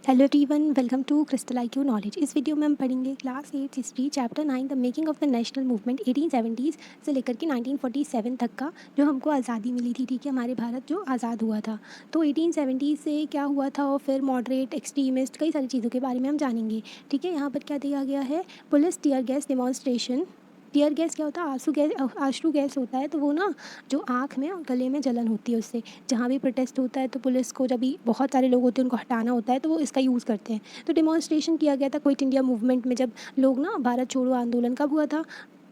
Hello everyone, welcome to Crystal IQ knowledge. इस video में हम पढ़ेंगे class 8 history chapter 9 the making of the national movement 1870s से लेकर के 1947 तक का, जो हमको आज़ादी मिली थी। ठीक है, हमारे भारत जो आज़ाद हुआ था, तो 1870 से क्या हुआ था और फिर मॉडरेट, एक्सट्रीमिस्ट, कई सारी चीज़ों के बारे में हम जानेंगे। ठीक है, यहाँ पर क्या दिया गया है, police tear gas demonstration. Tear gas क्या होता है? आंसू गैस होता है, तो वो ना जो आँख में और गले में जलन होती है उससे। जहाँ भी प्रोटेस्ट होता है तो पुलिस को, जब भी बहुत सारे लोग होते हैं उनको हटाना होता है, तो वो इसका यूज़ करते हैं। तो डिमॉन्स्ट्रेशन किया गया था क्विट इंडिया मूवमेंट में, जब लोग ना, भारत छोड़ो आंदोलन कब हुआ था?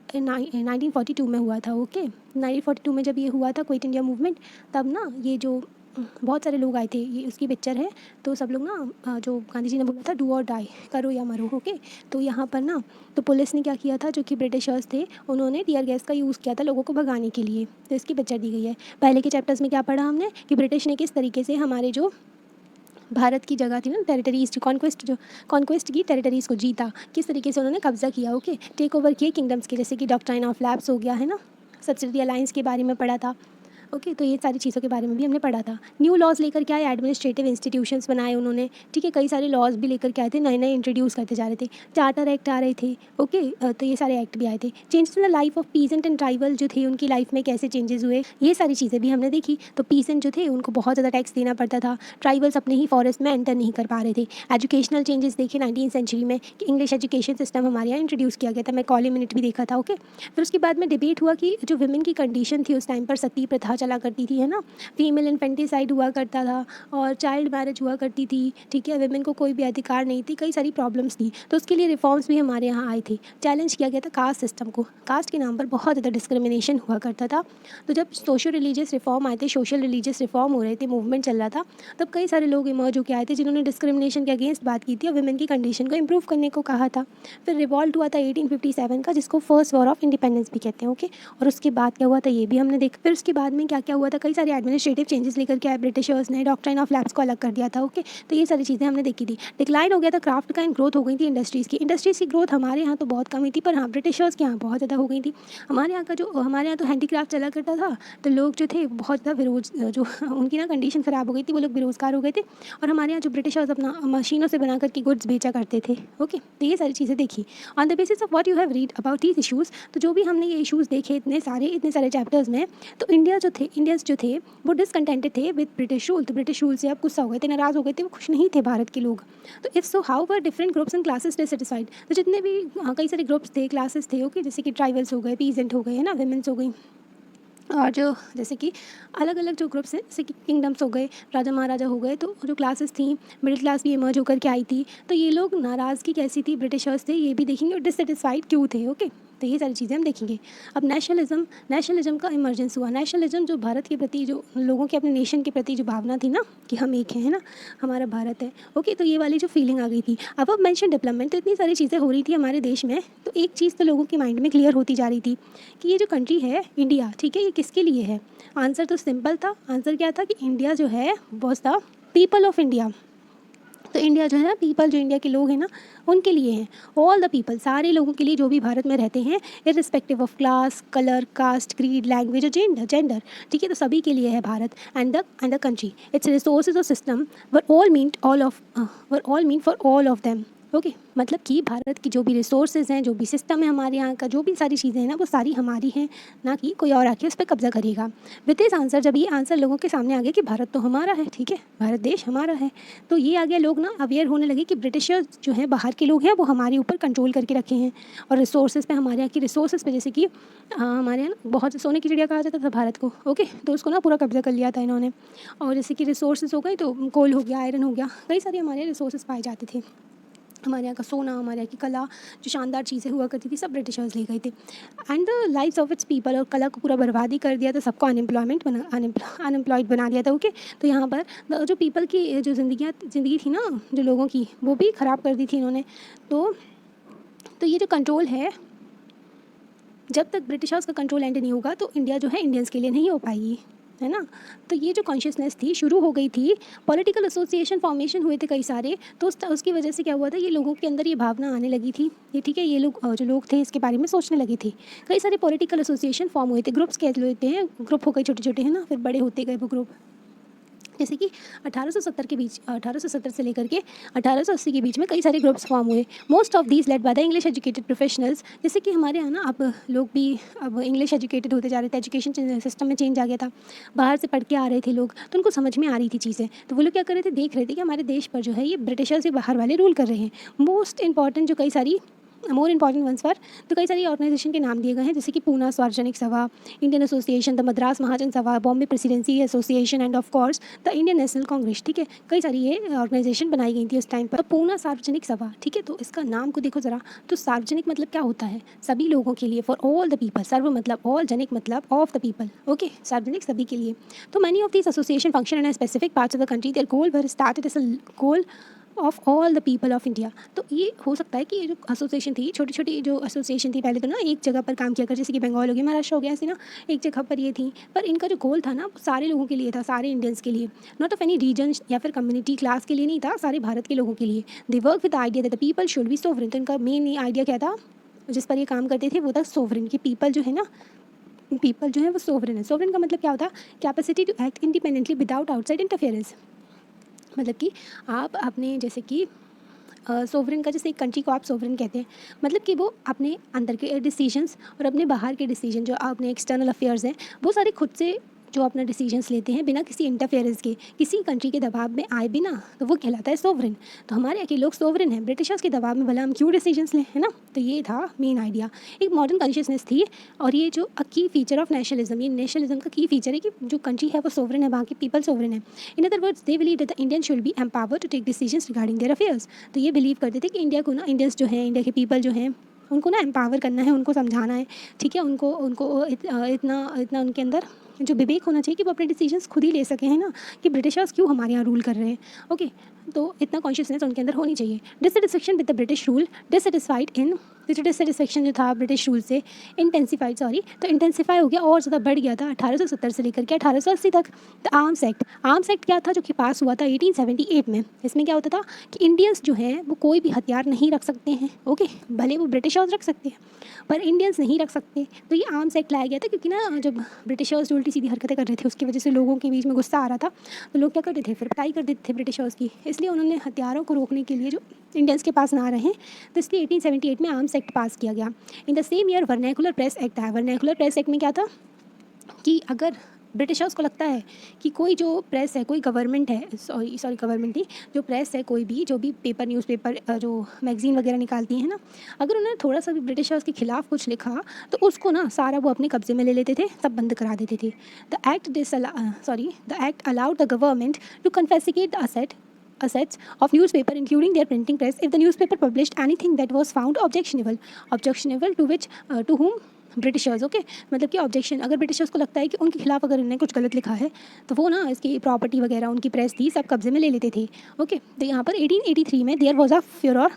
1942 में हुआ था। ओके, 1942 में जब ये हुआ था क्विट इंडिया मूवमेंट, तब ना ये जो बहुत सारे लोग आए थे, ये उसकी पिक्चर है। तो सब लोग ना, जो गांधी जी ने बोला था डू और डाई, करो या मरो। ओके, तो यहाँ पर ना, तो पुलिस ने क्या किया था, जो कि ब्रिटिशर्स थे, उन्होंने टीयर गैस का यूज़ किया था लोगों को भगाने के लिए। तो इसकी पिक्चर दी गई है। पहले के चैप्टर्स में क्या पढ़ा हमने कि ब्रिटिश ने किस तरीके से हमारे जो भारत की जगह थी ना, टेरिटरीज, कॉन्क्वेस्ट की टेरिटरीज़ को जीता, किस तरीके से उन्होंने कब्जा किया। ओके, टेक ओवर किए किंगडम्स के, जैसे कि डॉक्ट्राइन ऑफ लैप्स हो गया है ना, सब्सिडी अलायंस के बारे में पढ़ा था। ओके, तो ये सारी चीज़ों के बारे में भी हमने पढ़ा था। न्यू लॉज लेकर के आए, एडमिनिस्ट्रेटिव इंस्टीट्यूशंस बनाए उन्होंने। ठीक है, कई सारे लॉज भी लेकर के आए थे, नए नए इंट्रोड्यूस करते जा रहे थे। चार्टर एक्ट आ रहे थे। ओके, तो ये सारे एक्ट भी आए थे। Change in the life of pheasant and tribal जो थे, उनकी लाइफ में कैसे चेंजेस हुए, ये सारी चीज़ें भी हमने देखी। तो पीसेंट जो थे उनको बहुत ज़्यादा टैक्स देना पड़ता था, ट्राइबल्स अपने ही फॉरेस्ट में एंटर नहीं कर पा रहे थे। एजुकेशनल चेंजेस देखे 19th सेंचुरी में कि इंग्लिश एजुकेशन सिस्टम हमारे यहाँ इंट्रोड्यूस किया गया था। मैं कॉली मिनट भी देखा था। ओके, फिर उसके बाद में डिबेट हुआ कि जो वुमेन की कंडीशन थी उस टाइम पर, सती प्रथा चला करती थी, है ना, फीमेल इन्फेंटिसाइड हुआ करता था और चाइल्ड मैरिज हुआ करती थी। ठीक है, वुमेन को कोई भी अधिकार नहीं थी, कई सारी प्रॉब्लम्स थी। तो उसके लिए रिफॉर्म्स भी हमारे यहाँ आए थे। चैलेंज किया गया था कास्ट सिस्टम को, कास्ट के नाम पर बहुत ज़्यादा डिस्क्रिमिनेशन हुआ करता था। तो जब सोशल रिलीजियस रिफॉर्म आए थे, सोशल रिलीजियस रिफॉर्म हो रहे थे, मूवमेंट चल रहा था, तब कई सारे लोग इमर्ज होकर आए थे जिन्होंने डिस्क्रिमिनेशन के अगेंस्ट बात की थी और वुमेन की कंडीशन को इम्प्रूव करने को कहा था। फिर रिवॉल्ट हुआ था 1857 का, जिसको फर्स्ट वॉर ऑफ इंडिपेंडेंस भी कहते हैं। ओके, और उसके बाद क्या हुआ था ये भी हमने देखा। फिर उसके बाद में क्या क्या हुआ था, कई सारे एडमिनिस्ट्रेटिव चेंजेस लेकर के आए ब्रिटिशर्स ने, डॉक्ट्राइन ऑफ लैप्स को अलग कर दिया था। ओके, तो ये सारी चीज़ें हमने देखी थी। डिक्लाइन हो गया था क्राफ्ट का एंड ग्रोथ हो गई थी इंडस्ट्रीज़ की ग्रोथ हमारे यहाँ तो बहुत कम हुई थी, पर हाँ ब्रिटिशर्स के यहाँ बहुत ज़्यादा हो गई थी। हमारे यहाँ तो हैंडीक्राफ्ट चला करता था, तो लोग जो थे बहुत ज़्यादा जो उनकी ना कंडीशन ख़राब हो गई थी, वो लोग बेरोज़गार हो गए थे। और हमारे यहाँ जो ब्रिटिशर्स अपना मशीनों से बना करके गुड्स बेचा करते थे। ओके, तो ये सारी चीज़ें देखी। On the basis of what you have read about these issues, तो जो भी हमने ये इशूज़ देखे इतने सारे चैप्टर्स में, तो इंडियंस जो थे वो डिसकंटेंटेड थे विद ब्रिटिश रूल। तो ब्रिटिश रूल से अब गुस्सा हो गए थे, नाराज़ हो गए थे, वो खुश नहीं थे भारत के लोग। तो if so how were different groups and classes dissatisfied, तो जितने भी कई सारे ग्रुप्स थे, क्लासेस थे। ओके, जैसे कि ट्राइबल्स हो गए, पीजेंट हो गए, है ना, वुमेन्स हो गई, और जो जैसे कि अलग अलग जो ग्रुप्स हैं, जैसे कि किंगडम्स हो गए, राजा महाराजा हो गए, तो जो क्लासेस थी, मिडिल क्लास भी इमर्ज होकर के आई थी। तो ये लोग नाराज़गी कैसी थी ब्रिटिशर्स थे, ये भी देखेंगे, और डिससेटिस्फाइड क्यों थे। ओके, तो ये सारी चीज़ें हम देखेंगे। अब नेशनलिज्म का इमर्जेंस हुआ। नेशनलिज्म जो भारत के प्रति, जो लोगों के अपने नेशन के प्रति जो भावना थी ना, कि हम एक हैं, है ना, हमारा भारत है। ओके, तो ये वाली जो फीलिंग आ गई थी। अब मेंशन डेवलपमेंट, तो इतनी सारी चीज़ें हो रही थी हमारे देश में, तो एक चीज़ तो लोगों के माइंड में क्लियर होती जा रही थी कि ये जो कंट्री है इंडिया, ठीक है, ये किसके लिए है। आंसर तो सिंपल था। आंसर क्या था कि इंडिया जो है was the people of India. तो इंडिया जो है ना, पीपल, जो इंडिया के लोग हैं ना, उनके लिए हैं। ऑल द पीपल, सारे लोगों के लिए जो भी भारत में रहते हैं, irrespective of class, colour, caste, creed, language और जेंडर। ठीक है, तो सभी के लिए है Bharat. And the country, it's resources और system were all mean for all of them. Okay, मतलब कि भारत की जो भी रिसोर्सेज हैं, जो भी सिस्टम है हमारे यहाँ का, जो भी सारी चीज़ें हैं ना, वो सारी हमारी हैं, ना कि कोई और आके उस पर कब्जा करेगा। विद दिस आंसर, जब ये आंसर लोगों के सामने आ गया कि भारत तो हमारा है, ठीक है, भारत देश हमारा है, तो ये आ गया, लोग ना अवेयर होने लगे कि ब्रिटिशर्स जो हैं, बाहर के लोग हैं, वो हमारे ऊपर कंट्रोल करके रखे हैं। और रिसोर्सेज पे, हमारे यहाँ की रिसोर्सेज पे, जैसे कि हमारे यहाँ ना बहुत सोने की चिड़िया कहा जाता था भारत को। ओके, तो उसको ना पूरा कब्जा कर लिया था इन्होंने। और जैसे कि रिसोर्सेज हो गई, तो कोल हो गया, आयरन हो गया, कई सारे हमारे रिसोर्सेज पाए जाते थे। हमारे यहाँ का सोना, हमारे यहाँ की कला, जो शानदार चीज़ें हुआ करती थी, सब ब्रिटिशर्स ले गए थे। And the lives of its people, और कला को पूरा बर्बाद ही कर दिया था, सबको अनएम्प्लॉयड बना दिया था। ओके, तो यहाँ पर जो पीपल की जो ज़िंदगी थी ना, जो लोगों की, वो भी ख़राब कर दी थी इन्होंने। तो ये जो कंट्रोल है, जब तक ब्रिटिशर्स का कंट्रोल एंड नहीं होगा, तो इंडिया जो है इंडियंस के लिए नहीं हो पाएगी, है ना। तो ये जो कॉन्शियसनेस थी शुरू हो गई थी, पॉलिटिकल एसोसिएशन फॉर्मेशन हुए थे कई सारे, तो उसकी वजह से क्या हुआ था, ये लोगों के अंदर ये भावना आने लगी थी, ये ठीक है, ये लोग जो लोग थे इसके बारे में सोचने लगे थे। कई सारे पॉलिटिकल एसोसिएशन फॉर्म हुए थे, ग्रुप्स कह लेते हैं, ग्रुप हो गए छोटे छोटे, है ना, फिर बड़े होते गए वो ग्रुप। जैसे कि 1870 से लेकर के 1880 के बीच में कई सारे ग्रुप्स फॉर्म हुए। Most of these led by the English educated professionals. जैसे कि हमारे यहाँ ना अब लोग भी अब इंग्लिश एजुकेटेड होते जा रहे थे, एजुकेशन सिस्टम में चेंज आ गया था, बाहर से पढ़ के आ रहे थे लोग, तो उनको समझ में आ रही थी चीज़ें। तो वो लोग क्या कर रहे थे, देख रहे थे कि हमारे देश पर जो है ये ब्रिटिशर्स से बाहर वाले रूल कर रहे हैं। मोस्ट इंपॉर्टेंट जो कई सारी मोर इंपॉर्टेंट वंस पर तो कई सारी ऑर्गेनाइजेशन के नाम दिए गए हैं, जैसे कि पूना सार्वजनिक सभा, इंडियन एसोसिएशन, द मद्रास महाजन सभा, Bombay presidency association end of course the Indian national Congress. ठीक है, कई सारी ये ऑर्गेनाइजेशन बनाई गई थी उस टाइम पर। तो पूना सार्वजनिक सभा, ठीक है, तो इसका नाम को देखो ज़रा, तो सार्वजनिक मतलब क्या होता है, सभी लोगों के लिए, फॉर ऑल द पीपल। सर्व मतलब ऑल, जनिक मतलब ऑफ द पीपल। ओके, सार्वजनिक सभी के लिए। तो many of this association function in specific parts of the country, their goal were started as a goal of all the people of India. तो ये हो सकता है कि ये जो एसोसिएशन थी, छोटी छोटी जो एसोसिएशन थी, पहले तो ना एक जगह पर काम किया कर, जैसे कि बंगाल हो गया, महाराष्ट्र हो गया, ऐसे ना एक जगह पर ये थी, पर इनका जो गोल था ना वो सारे लोगों के लिए था, सारे इंडियंस के लिए, नॉट ऑफ एनी रीजन या फिर कम्युनिटी क्लास के लिए नहीं था, सारे भारत के लोगों के लिए। They work with idea that the people should be sovereign. तो इनका मेन आइडिया क्या था जिस पर ये काम करते थे, वो था सोवरेन, कि पीपल जो है ना, पीपल जो है वो सोवरेन है। सोवरेन का मतलब क्या होता है, capacity to act independently without outside interference. मतलब कि आप अपने, जैसे कि सोवरेन का, जैसे एक कंट्री को आप सोवरेन कहते हैं, मतलब कि वो अपने अंदर के डिसीजंस और अपने बाहर के डिसीजन, जो अपने एक्सटर्नल अफेयर्स हैं, वो सारे खुद से जो अपना डिसीजंस लेते हैं बिना किसी इंटरफेरेंस के, किसी कंट्री के दबाव में आए बिना, तो वो कहलाता है सोवरेन। तो हमारे यहाँ के लोग सोवरेन हैं, ब्रिटिशर्स के दबाव में भला हम क्यों डिसीजंस लें, है ना। तो ये था मेन आइडिया, एक मॉडर्न कॉन्शियसनेस थी। और ये जो की फीचर ऑफ नेशनलिज्म, ये नेशनलिज्म का की फीचर है कि जो कंट्री है वो सोवरेन है, वहाँ की पीपल सोवरेन है। In other words, they believe that the Indian should be empowered to take decisions regarding their affairs. तो ये बिलीव करते थे कि इंडिया को ना, इंडियंस जो हैं, इंडिया के पीपल जो हैं, उनको ना एम्पावर करना है, उनको समझाना है, ठीक है, उनको उनको इतना इतना उनके अंदर जो विवेक होना चाहिए कि वो अपने डिसीजंस खुद ही ले सकें, है ना, कि ब्रिटिशर्स क्यों हमारे यहाँ रूल कर रहे हैं। ओके, तो इतना कॉन्शियसनेस उनके अंदर होनी चाहिए। Dissatisfaction with the British rule, dissatisfied in, जो डिससेटिस्फेक्शन जो था ब्रिटिश रूल से, इंटेंसिफाइड, तो इंटेंसिफाई हो गया और ज़्यादा बढ़ गया था 1870 से लेकर के 1880 तक। The arms act, arms act क्या था, जो कि पास हुआ था 1878 में। इसमें क्या होता था कि इंडियंस जो हैं वो कोई भी हथियार नहीं रख सकते हैं। ओके, भले वो ब्रिटिशर्स रख सकते हैं पर इंडियंस नहीं रख सकते। तो ये आर्म्स एक्ट लाया गया था, क्योंकि ना जब ब्रिटिशर्स जो उल्टी सीधी हरकतें कर रहे थे, उसकी वजह से लोगों के बीच में गुस्सा आ रहा था, तो लोग क्या करते थे, फिर पिटाई कर देते थे ब्रिटिशर्स की। इसलिए उन्होंने हथियारों को रोकने के लिए, जो इंडियंस के पास ना रहें, तो इसलिए 1878 में आर्म्स एक्ट पास किया गया। In the same year vernacular press act आया। वर्नैकुलर प्रेस एक्ट में क्या था कि अगर ब्रिटिशर्स को लगता है कि कोई जो प्रेस है, कोई गवर्नमेंट है, सॉरी गवर्नमेंट नहीं, जो प्रेस है, कोई भी जो भी पेपर, न्यूज़पेपर, जो मैगज़ीन वगैरह निकालती हैं ना, अगर उन्होंने थोड़ा सा भी ब्रिटिशर्स के खिलाफ कुछ लिखा तो उसको ना सारा वो अपने कब्जे में ले लेते थे, सब बंद करा देते थे। The act allowed the government to confiscate the assets of newspaper including their printing press if the newspaper published anything that was found objectionable to whom Britishers. Okay, मतलब कि ऑब्जेक्शन, अगर ब्रिटिशर्स को लगता है कि उनके खिलाफ अगर इन्होंने कुछ गलत लिखा है तो वो ना इसकी प्रॉपर्टी वगैरह, उनकी प्रेस थी, सब कब्जे में ले लेते थे। ओके, तो यहाँ पर 1883 में there was a furore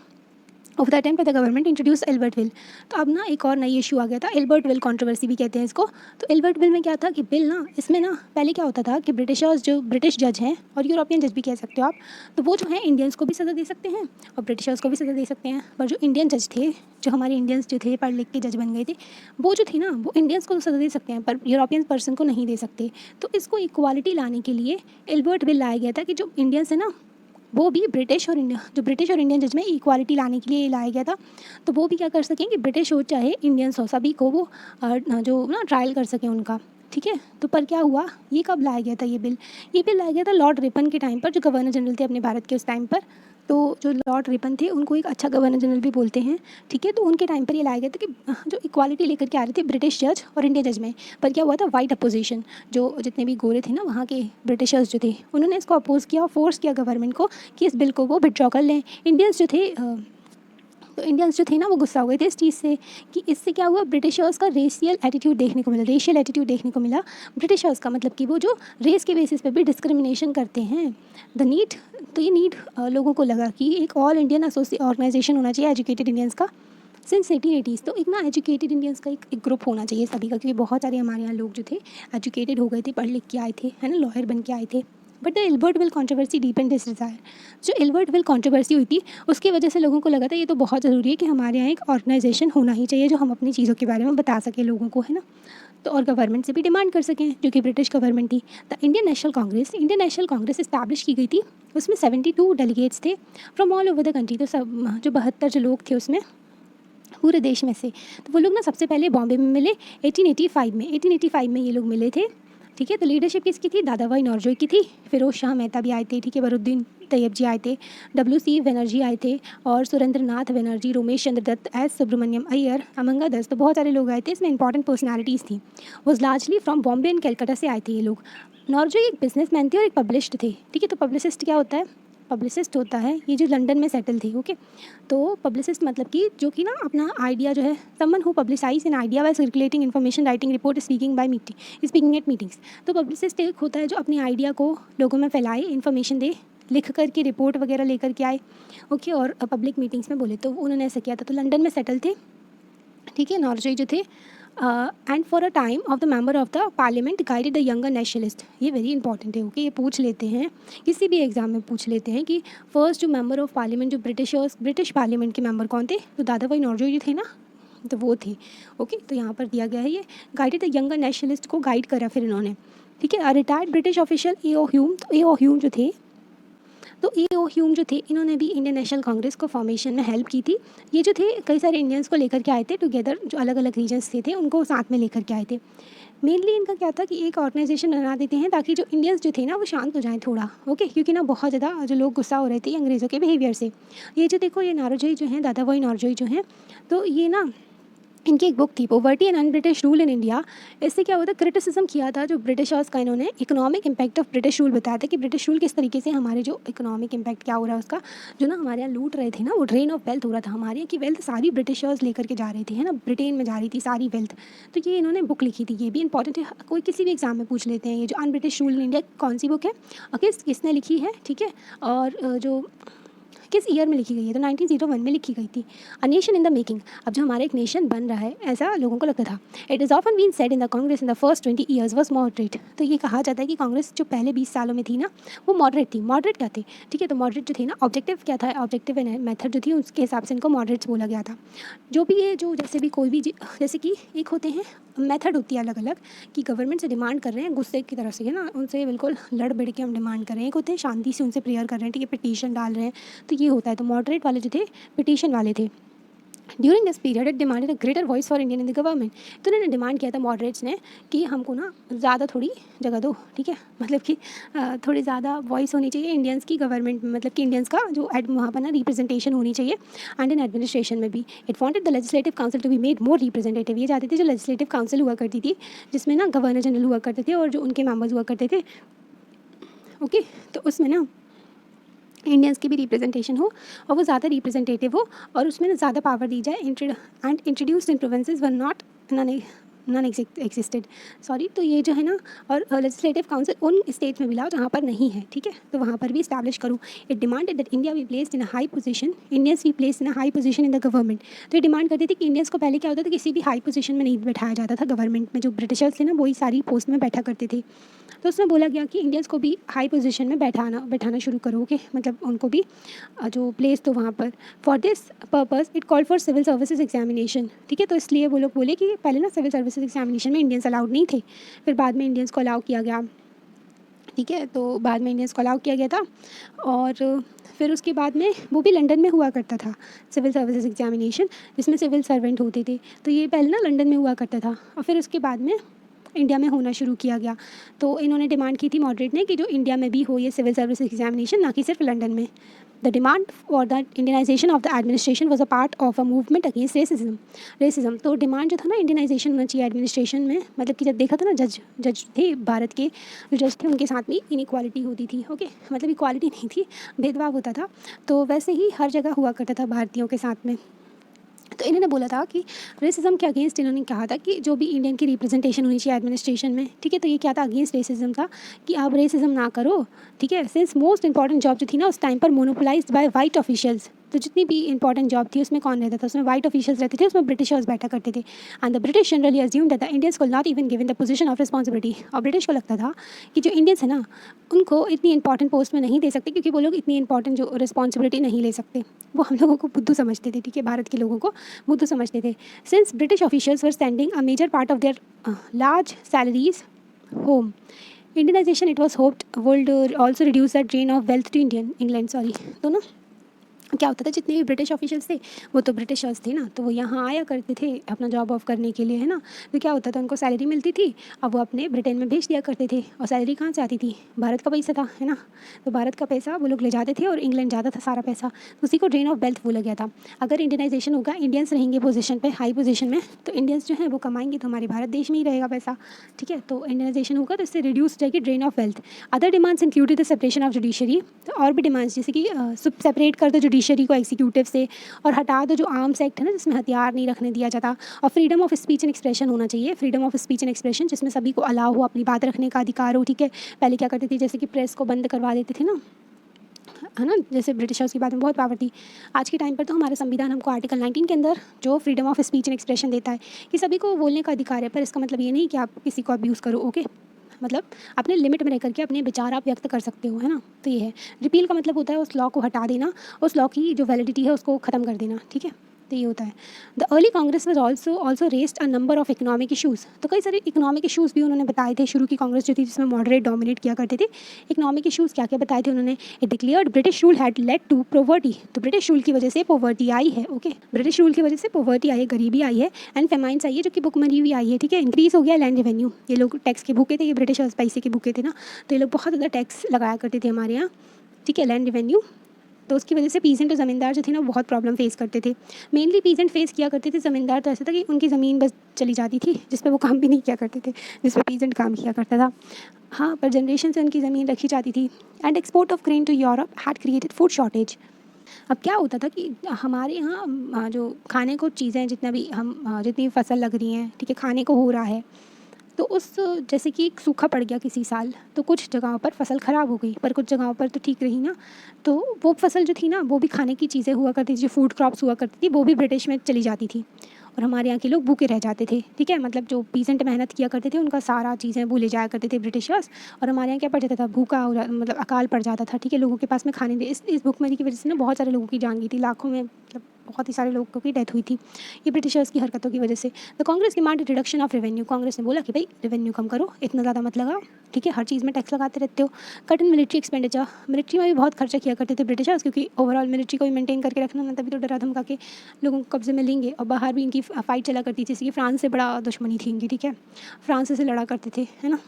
of the attempt by the government introduce Ilbert bill. तो अब ना एक और नई इशू आ गया था, एल्बर्ट विल कंट्रोवर्सी भी कहते हैं इसको। तो एल्बर्ट विल में क्या था कि बिल ना, इसमें ना पहले क्या होता था कि ब्रिटिशर्स, जो ब्रिटिश जज हैं और यूरोपियन जज भी कह सकते हो आप, तो वो जो है इंडियंस को भी सज़ा दे सकते हैं और ब्रिटिशर्स को भी सज़ा दे सकते हैं। पर जो इंडियन जज थे, जो हमारे इंडियंस जो थे, पढ़ लिख के जज बन गए थे, वो जो थे ना, वो इंडियंस को तो सज़ा दे सकते हैं पर यूरोपियन पर्सन को नहीं दे सकते। तो इसको इक्वालिटी लाने के लिए एल्बर्ट विल लाया गया था कि जो इंडियंस है ना, वो भी ब्रिटिश और इंडियन जज में इक्वालिटी लाने के लिए लाया गया था। तो वो भी क्या कर सकें कि ब्रिटिश हो चाहे इंडियंस हो, सभी को वो जो ना ट्रायल कर सकें उनका, ठीक है। तो पर क्या हुआ, ये कब लाया गया था ये बिल लाया गया था लॉर्ड रिपन के टाइम पर, जो गवर्नर जनरल थे अपने भारत के उस टाइम पर। तो जो लॉर्ड रिपन थे उनको एक अच्छा गवर्नर जनरल भी बोलते हैं, ठीक है। तो उनके टाइम पर ये लाया गया था कि जो इक्वालिटी लेकर के आ रहे थे ब्रिटिश जज और इंडियन जज में। पर क्या हुआ था, वाइट अपोजिशन, जो जितने भी गोरे थे ना वहाँ के ब्रिटिशर्स जो थे, उन्होंने इसको अपोज किया और फोर्स किया गवर्नमेंट को कि इस बिल को वो विड्रॉ कर लें। इंडियंस जो थे ना वो गुस्सा हो गए थे इस चीज़ से कि इससे क्या हुआ, ब्रिटिशर्स का रेशियल एटीट्यूड देखने को मिला। ब्रिटिशर्स का मतलब कि वो जो रेस के बेसिस पे भी डिस्क्रिमिनेशन करते हैं। ये नीड लोगों को लगा कि एक ऑल इंडियन ऑर्गेनाइजेशन होना चाहिए एजुकेटेड इंडियंस का सिंस 1880s। तो एक ना एजुकेटेड इंडियंस का एक ग्रुप होना चाहिए सभी का, क्योंकि बहुत सारे हमारे यहाँ लोग जो थे एजुकेटेड हो गए थे, पढ़ लिख के आए थे, है ना, लॉयर बन के आए थे, but the Ilbert bill controversy deepened this desire. जो इल्बर्टविल कंट्रोवर्सी हुई थी उसकी वजह से लोगों को लगा था ये तो बहुत ज़रूरी है कि हमारे यहाँ एक ऑर्गेनाइजेशन होना ही चाहिए जो हम अपनी चीज़ों के बारे में बता सकें लोगों को, है ना। तो और गवर्नमेंट से भी डिमांड कर सकें, जो कि ब्रिटिश गवर्नमेंट थी। The Indian national Congress establish की गई थी। उसमें 72 डेलीगेट्स थे from all over the country. तो सब जो 72 जो लोग थे उसमें पूरे देश में से, तो वो लोग ना सबसे पहले बॉम्बे में मिले 1885 में ये लोग मिले थे, ठीक है। तो लीडरशिप किसकी थी? दादा भाई नौरोजी की थी। फिरोज शाह मेहता भी आए थे, ठीक है। बरुद्दीन तैयब जी आए थे, WC बनर्जी आए थे, और सुरेंद्र नाथ बनर्जी, रमेश चंद्र दत्त, S सुब्रमण्यम अय्यर, अमंगा दस। तो बहुत सारे लोग आए थे, इसमें इंपॉर्टेंट पर्सनैलिटीज़ थी। Was largely from Bombay and Calcutta से आए थे ये लोग। नौरोजी एक बिजनेसमैन थे और एक पब्लिस्ट थे, ठीक है। तो पब्लिसिस्ट क्या होता है? पब्लिसिस्ट होता है ये जो लंदन में सेटल थे, ओके। तो पब्लिसिस्ट मतलब कि जो कि ना अपना आइडिया जो है, someone who publicise an idea by circulating information, writing report, speaking at meetings. तो पब्लिसिस्ट एक होता है जो अपनी आइडिया को लोगों में फैलाए, इन्फॉर्मेशन दे, लिख करके रिपोर्ट वगैरह लेकर के आए, ओके, और पब्लिक मीटिंग्स में बोले। तो उन्होंने ऐसा किया था। तो लंदन में सेटल थे, ठीक है, नौरोजी जो थे। And for a time of the member of the parliament guided the younger nationalist. ये वेरी इंपॉर्टेंट है, ओके। ये पूछ लेते हैं, किसी भी एग्जाम में पूछ लेते हैं कि फर्स्ट जो मेंबर ऑफ पार्लियामेंट जो ब्रिटिश पार्लियामेंट के मेंबर कौन थे? तो दादा भाई नौरोजी थे ना, तो वो थे, ओके। तो यहाँ पर दिया गया है ये गाइडेड द यंगर नेशनलिस्ट को गाइड करा फिर इन्होंने, ठीक है। Retired British official A.O. Hume. तो A.O. ह्यूम जो थे, A.O. ह्यूम जो थे, इन्होंने भी इंडियन नेशनल कांग्रेस को फॉर्मेशन में हेल्प की थी। ये जो थे कई सारे इंडियंस को लेकर के आए थे टुगेदर, जो अलग अलग रीजन्स थे उनको साथ में लेकर के आए थे। मेनली इनका क्या था कि एक ऑर्गेनाइजेशन बना देते हैं ताकि जो इंडियंस जो थे ना वो शांत हो जाएं थोड़ा, ओके। क्योंकि ना बहुत ज़्यादा जो लोग गुस्सा हो रहे थे अंग्रेज़ों के बिहेवियर से। ये जो देखो, ये नौरोजी जो हैं, दादा भाई नौरोजी जो हैं, तो ये ना इनकी एक बुक थी poverty and un British rule in India. इससे क्या हुआ था, क्रिटिसिज्म किया था जो ब्रिटिशर्स का। इन्होंने economic impact of British rule बताया था कि ब्रिटिश रूल किस तरीके से हमारे जो इकोनॉमिक इम्पैक्ट क्या हो रहा है उसका, जो ना हमारे यहाँ लूट रहे थे ना, वो ड्रेन ऑफ वेल्थ हो रहा था हमारे यहाँ की। वेल्थ सारी ब्रिटिशर्स लेकर के जा रहे थे, है ना, ब्रिटेन में जा रही थी सारी वेल्थ। तो ये इन्होंने बुक लिखी थी, ये भी इंपॉर्टेंट है, कोई किसी भी एग्जाम में पूछ लेते हैं। ये जो un British rule in India कौन सी बुक है, किसने लिखी है, ठीक है, और जो किस ईयर में लिखी गई है? तो 1901 में लिखी गई थी। A nation in the making. अब जो हमारा एक नेशन बन रहा है ऐसा लोगों को लगता था। It is often been said in the Congress in the first 20 years was moderate. तो ये कहा जाता है कि कांग्रेस जो पहले 20 सालों में थी ना वो मॉडरेट थी। मॉडरेट क्या थे, ठीक है। तो मॉडरेट जो थे ना, ऑब्जेक्टिव क्या था, ऑब्जेक्टिव एंड मेथड जो थी उसके हिसाब से इनको मॉडरेट्स बोला गया था। जो भी ये जो जैसे भी कोई भी जैसे कि एक होते हैं मेथड होती है अलग अलग, कि गवर्नमेंट से डिमांड कर रहे हैं गुस्से की तरफ से, है ना, उनसे बिल्कुल लड़ भिड़ के हम डिमांड कर रहे हैं। एक होते हैं शांति से उनसे प्रेयर कर रहे हैं, ठीक है, पिटीशन डाल रहे हैं, तो ये होता है। तो मॉडरेट वाले जो थे पिटीशन वाले थे। During this period it demanded a greater voice for Indian in the government. तो उन्होंने डिमांड किया था मॉडरेट्स ने कि हमको ना ज़्यादा थोड़ी जगह दो, ठीक है, मतलब कि थोड़ी ज़्यादा वॉइस होनी चाहिए इंडियंस की गवर्नमेंट में, मतलब कि इंडियंस का जो वहाँ पर ना रिप्रेजेंटेशन होनी चाहिए, एंड इन एडमिनिस्ट्रेशन में भी। It wanted the legislative council to be made more representative. ये चाहते थे जो लेजिस्लेटिव काउंसिल हुआ करती थी जिसमें ना गवर्नर जनरल हुआ करते थे और जो उनके मेम्बर्स हुआ करते थे, ओके, तो उसमें ना इंडियंस की भी रिप्रेजेंटेशन हो और वो ज़्यादा रिप्रेजेंटेटिव हो, और उसमें ना ज़्यादा पावर दी जाए। And introduced in provinces were not non existed, sorry. तो ये जो है ना, और लेजिस्लेटिव काउंसिल उन स्टेट्स में भी लाओ जहाँ पर नहीं है, ठीक है, तो वहाँ पर भी इस्टेब्लिश करूँ। It demanded that India be placed in a high position, Indians be placed in a high position in the government. तो ये डिमांड करती थी कि इंडियंस को पहले क्या होता था, किसी भी हाई पोजीशन में नहीं बैठाया जाता था गवर्नमेंट में। जो ब्रिटिशर्स थे ना वही सारी पोस्ट में बैठा करते थे। तो उसमें बोला गया कि इंडियंस को भी हाई पोजीशन में बैठाना शुरू करो, ओके, मतलब उनको भी जो प्लेस तो वहाँ पर। For this purpose it called for civil services examination, ठीक है। तो इसलिए वो लोग बोले कि पहले ना सिविल सर्विसेज एग्जामिनेशन में इंडियंस अलाउड नहीं थे, फिर बाद में इंडियंस को अलाउ किया गया, ठीक है। तो बाद में इंडियंस को अलाउ किया गया था, और फिर उसके बाद में वो भी लंदन में हुआ करता था सिविल सर्विसेज एग्जामिनेशन, जिसमें सिविल सर्वेंट होते थे। तो ये पहले ना लंदन में हुआ करता था और फिर उसके बाद में इंडिया में होना शुरू किया गया। तो इन्होंने डिमांड की थी मॉडरेट ने कि जो इंडिया में भी हो ये सिविल सर्विस एग्जामिनेशन, ना कि सिर्फ लंदन में। The demand for the Indianisation of the administration was a part of a movement against racism. तो डिमांड जो था ना इंडियनाइजेशन होना चाहिए एडमिनिस्ट्रेशन में, मतलब कि जब देखा था ना जज थे भारत के, जो जज थे उनके साथ में इनइक्वालिटी होती थी, ओके, मतलब इक्वालिटी नहीं थी, भेदभाव होता था। तो वैसे ही हर जगह हुआ करता था भारतीयों के साथ में। तो इन्होंने बोला था कि रेसिज्म के अगेंस्ट इन्होंने कहा था कि जो भी इंडियन की रिप्रेजेंटेशन होनी चाहिए एडमिनिस्ट्रेशन में, ठीक है। तो ये क्या था, अगेंस्ट रेसिज्म था कि आप रेसिज्म ना करो, ठीक है। सिंस मोस्ट इंपॉर्टेंट जॉब जो थी ना उस टाइम पर मोनोपोलाइज्ड बाय वाइट ऑफिशियल्स, तो जितनी भी इंपॉर्टेंट जॉब थी उसमें कौन रहता था, उसमें वाइट ऑफिशियल्स रहते थे, उसमें ब्रिटिशर्स बैठा करते थे। And the British generally assume that the Indians को not even given the position of responsibility. और ब्रिटिश को लगता था कि जो इंडियंस है ना उनको इतनी इंपॉर्टेंट पोस्ट में नहीं दे सकते, क्योंकि वो लोग इतनी इंपॉर्टेंट जो रिस्पॉन्सिबिलिटी नहीं ले सकते। वो हम लोगों को बुद्धू समझते थे, ठीक है, भारत के लोगों को बुद्धू समझते थे। Since British officials were sending a major part of their large salaries home. Indianization, it was hoped, would also reduce the drain of wealth to England. Sorry, तो ना क्या होता था, जितने भी ब्रिटिश ऑफिशियल्स थे वो तो ब्रिटिशर्स थे ना, तो वो यहाँ आया करते थे अपना जॉब ऑफ करने के लिए, है ना। तो क्या होता था, उनको सैलरी मिलती थी, अब वो अपने ब्रिटेन में भेज दिया करते थे। और सैलरी कहाँ से आती थी, भारत का पैसा था, है ना। तो भारत का पैसा वो लोग ले जाते थे और इंग्लैंड जाता था सारा पैसा, तो उसी को ड्रेन ऑफ वेल्थ बोला गया था। अगर इंडियनाइजेशन होगा, इंडियंस रहेंगे पोजीशन पे, हाई पोजीशन में, तो इंडियंस जो है वो कमाएंगे तो हमारे भारत देश में ही रहेगा पैसा, ठीक है। तो इंडियनाइजेशन होगा तो इससे रिड्यूस जाएगी drain of wealth. Other demands included the separation of judiciary. तो और भी डिमांड्स जैसे कि सेपरेट कर दो जुडिशरी को एग्जीक्यूटिव से, और हटा दो जो आर्म्स एक्ट है ना जिसमें हथियार नहीं रखने दिया जाता, और freedom of speech and expression होना चाहिए। Freedom of speech and expression जिसमें सभी को अलाउ हो, अपनी बात रखने का अधिकार हो, ठीक है। पहले क्या करते थे, जैसे कि प्रेस को बंद करवा देते थे ना, है ना, जैसे ब्रिटिशर्स की बात में बहुत पावर थी। आज के टाइम पर तो हमारा संविधान हमको आर्टिकल 19 के अंदर जो freedom of speech and expression देता है कि सभी को बोलने का अधिकार है, पर इसका मतलब ये नहीं कि आप किसी को अब्यूज़ करो, ओके। मतलब अपने लिमिट में रह करके अपने विचार आप व्यक्त कर सकते हो, है ना। तो ये है रिपील का मतलब होता है उस लॉ को हटा देना, उस लॉ की जो वैलिडिटी है उसको ख़त्म कर देना, ठीक है। तो ये होता है। The early Congress was also raised a number of economic issues. तो कई सारे इकोनॉमिक इशूज़ भी उन्होंने बताए थे। शुरू की कांग्रेस जो थी जिसमें मॉडरेट डोमिनेट किया करते थे, इकोनॉमिक इशूज़ क्या क्या बताए थे उन्होंने। It declared British rule had led to poverty. तो ब्रिटिश रूल की वजह से पोवर्टी आई है, ओके। ब्रिटिश रूल की वजह से पोवर्टी आई है, गरीबी आई है, एंड फेमाइन्स आई है जो कि भुखमरी भी आई है, ठीक है। इंक्रीज़ हो गया लैंड रेवेन्यू। ये लोग टैक्स के भूखे थे, ये ब्रिटिशर्स पैसे के भूखे थे ना, तो ये लोग बहुत ज़्यादा टैक्स लगाया करते थे हमारे यहाँ, ठीक है, लैंड रेवेन्यू। तो उसकी वजह से पीजेंट और ज़मींदार जो थे ना बहुत प्रॉब्लम फेस करते थे। मेनली पीजेंट फेस किया करते थे, ज़मींदार तो ऐसा था कि उनकी ज़मीन बस चली जाती थी जिस पे वो काम भी नहीं किया करते थे, जिस पे पीजेंट काम किया करता था। हाँ, पर जनरेशन से उनकी ज़मीन रखी जाती थी। And export of grain to Europe had created food shortage. अब क्या होता था कि हमारे यहाँ जो खाने को चीज़ें जितना भी हम जितनी फसल लग रही हैं, ठीक है, खाने को हो रहा है, तो उस जैसे कि सूखा पड़ गया किसी साल, तो कुछ जगहों पर फसल ख़राब हो गई, पर कुछ जगहों पर तो ठीक रही ना। तो वो फसल जो थी ना, वो भी खाने की चीज़ें हुआ करती थी, जो फूड क्रॉप्स हुआ करती थी, वो भी ब्रिटिश में चली जाती थी, और हमारे यहाँ के लोग भूखे रह जाते थे, ठीक है। मतलब जो पीजेंट मेहनत किया करते थे उनका सारा चीज़ें भूले जाया करते थे ब्रिटिशर्स, और हमारे यहाँ क्या पड़ जाता था, भूखा मतलब अकाल पड़ जाता था, ठीक है। लोगों के पास में खाने इस भूखमरी की वजह से ना बहुत सारे लोगों की जान गई थी, लाखों में, मतलब बहुत ही सारे लोगों की डेथ हुई थी ये ब्रिटिशर्स की हरकतों की वजह से। तो Congress demand reduction of revenue. Congress ने बोला कि भाई रेवेन्यू कम करो, इतना ज़्यादा मत लगाओ, ठीक है, हर चीज़ में टैक्स लगाते रहते हो। Cut in military expenditure. Military में भी बहुत खर्चा किया करते थे ब्रिटिशर्स, क्योंकि ओवरऑल मिलिट्री को भी मेंटेन करके रखना ना, तभी तो डरा धमका के लोगों को कब्जे में लेंगे। और बाहर भी इनकी फ़ाइट चला करती थी, जैसे कि फ्रांस से बड़ा दुश्मनी थी इनकी, ठीक है, फ्रांस से लड़ा करते थे, है ना।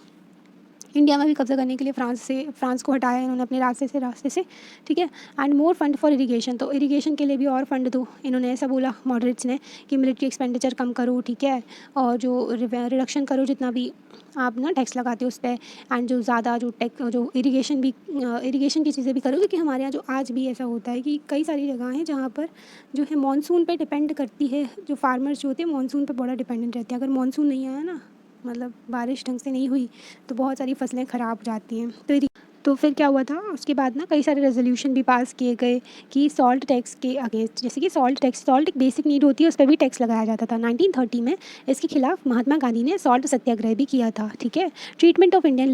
इंडिया में भी कब्जा करने के लिए फ्रांस को हटाया इन्होंने अपने रास्ते से, ठीक है। And more fund for irrigation. तो इरिगेशन के लिए भी और फंड दो, इन्होंने ऐसा बोला मॉडरेट्स ने कि मिलिट्री एक्सपेंडिचर कम करो, ठीक है, और जो रिडक्शन करो जितना भी आप ना टैक्स लगाते हो उस पर, एंड जो ज़्यादा जो इरिगेशन की चीज़ें भी करो, क्योंकि हमारे यहाँ जो आज भी ऐसा होता है कि कई सारी जगह हैं जहाँ पर जो है मानसून पे डिपेंड करती है, जो फार्मर्स जो होते हैं मानसून पे बड़ा डिपेंडेंट रहते हैं। अगर मानसून नहीं आया ना, मतलब बारिश ढंग से नहीं हुई, तो बहुत सारी फसलें ख़राब हो जाती हैं। तो फिर क्या हुआ था, उसके बाद ना कई सारे रेजोल्यूशन भी पास किए गए कि सॉल्ट टैक्स के अगेंस्ट, जैसे कि सॉल्ट एक बेसिक नीड होती है, उस पर भी टैक्स लगाया जाता था। 1930 में इसके खिलाफ महात्मा गांधी ने सॉल्ट सत्याग्रह भी किया था, ठीक है। Treatment of Indian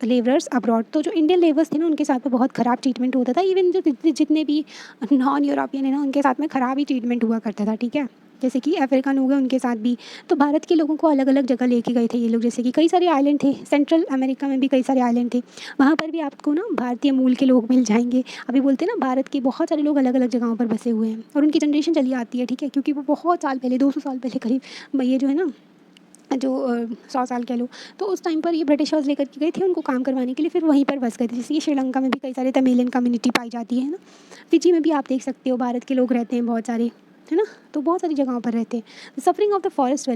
labourers abroad. तो जो इंडियन लेबर्स थे ना उनके साथ में बहुत ख़राब ट्रीटमेंट होता था। इवन जो जितने भी नॉन यूरोपियन है ना उनके साथ में ख़राब ही ट्रीटमेंट हुआ करता था, ठीक है। जैसे कि अफ्रीकन हो गए उनके साथ भी। तो भारत के लोगों को अलग अलग जगह लेके गए थे ये लोग, जैसे कि कई सारे आइलैंड थे, सेंट्रल अमेरिका में भी कई सारे आइलैंड थे, वहाँ पर भी आपको ना भारतीय मूल के लोग मिल जाएंगे। अभी बोलते हैं ना भारत के बहुत सारे लोग अलग अलग जगहों पर बसे हुए हैं, और उनकी जनरेशन चली आती है, ठीक है, क्योंकि वो बहुत साल पहले 200 साल पहले करीब ये जो है ना जो 100 साल कह लो, तो उस टाइम पर ये ब्रिटिशर्स लेकर के गए थे उनको काम करवाने के लिए, फिर वहीं पर बस गए थे। जैसे कि श्रीलंका में भी कई सारे तमिलियन कम्युनिटी पाई जाती है ना, फिजी में भी आप देख सकते हो भारत के लोग रहते हैं बहुत सारे, है ना। तो बहुत सारी जगहों पर रहते हैं। Suffering of the forest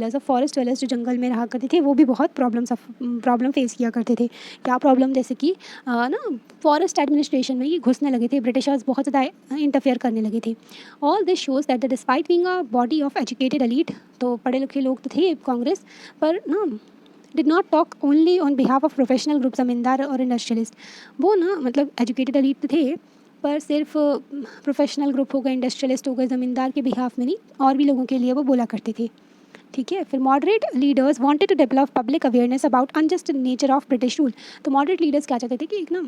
dwellers जो जंगल में रहा करते थे वो भी बहुत प्रॉब्लम फेस किया करते थे। क्या प्रॉब्लम, जैसे कि ना फॉरेस्ट एडमिनिस्ट्रेशन में ये घुसने लगे थे, ब्रिटिशर्स बहुत ज़्यादा इंटरफेयर करने लगे थे। All this shows that the despite being a body of educated elite, तो पढ़े लिखे लोग तो थे कांग्रेस, पर ना did not talk only on behalf of professional group, जमींदार और इंडस्ट्रियलिस्ट। वो ना मतलब एजुकेटेड एलीट थे, पर सिर्फ प्रोफेशनल ग्रुप हो गए, इंडस्ट्रियलिस्ट हो गए, ज़मींदार के बिहाफ में नहीं, और भी लोगों के लिए वो बोला करते थे, ठीक है। फिर moderate leaders wanted to develop public awareness about unjust nature of British rule. तो मॉडरेट लीडर्स क्या चाहते थे कि एक ना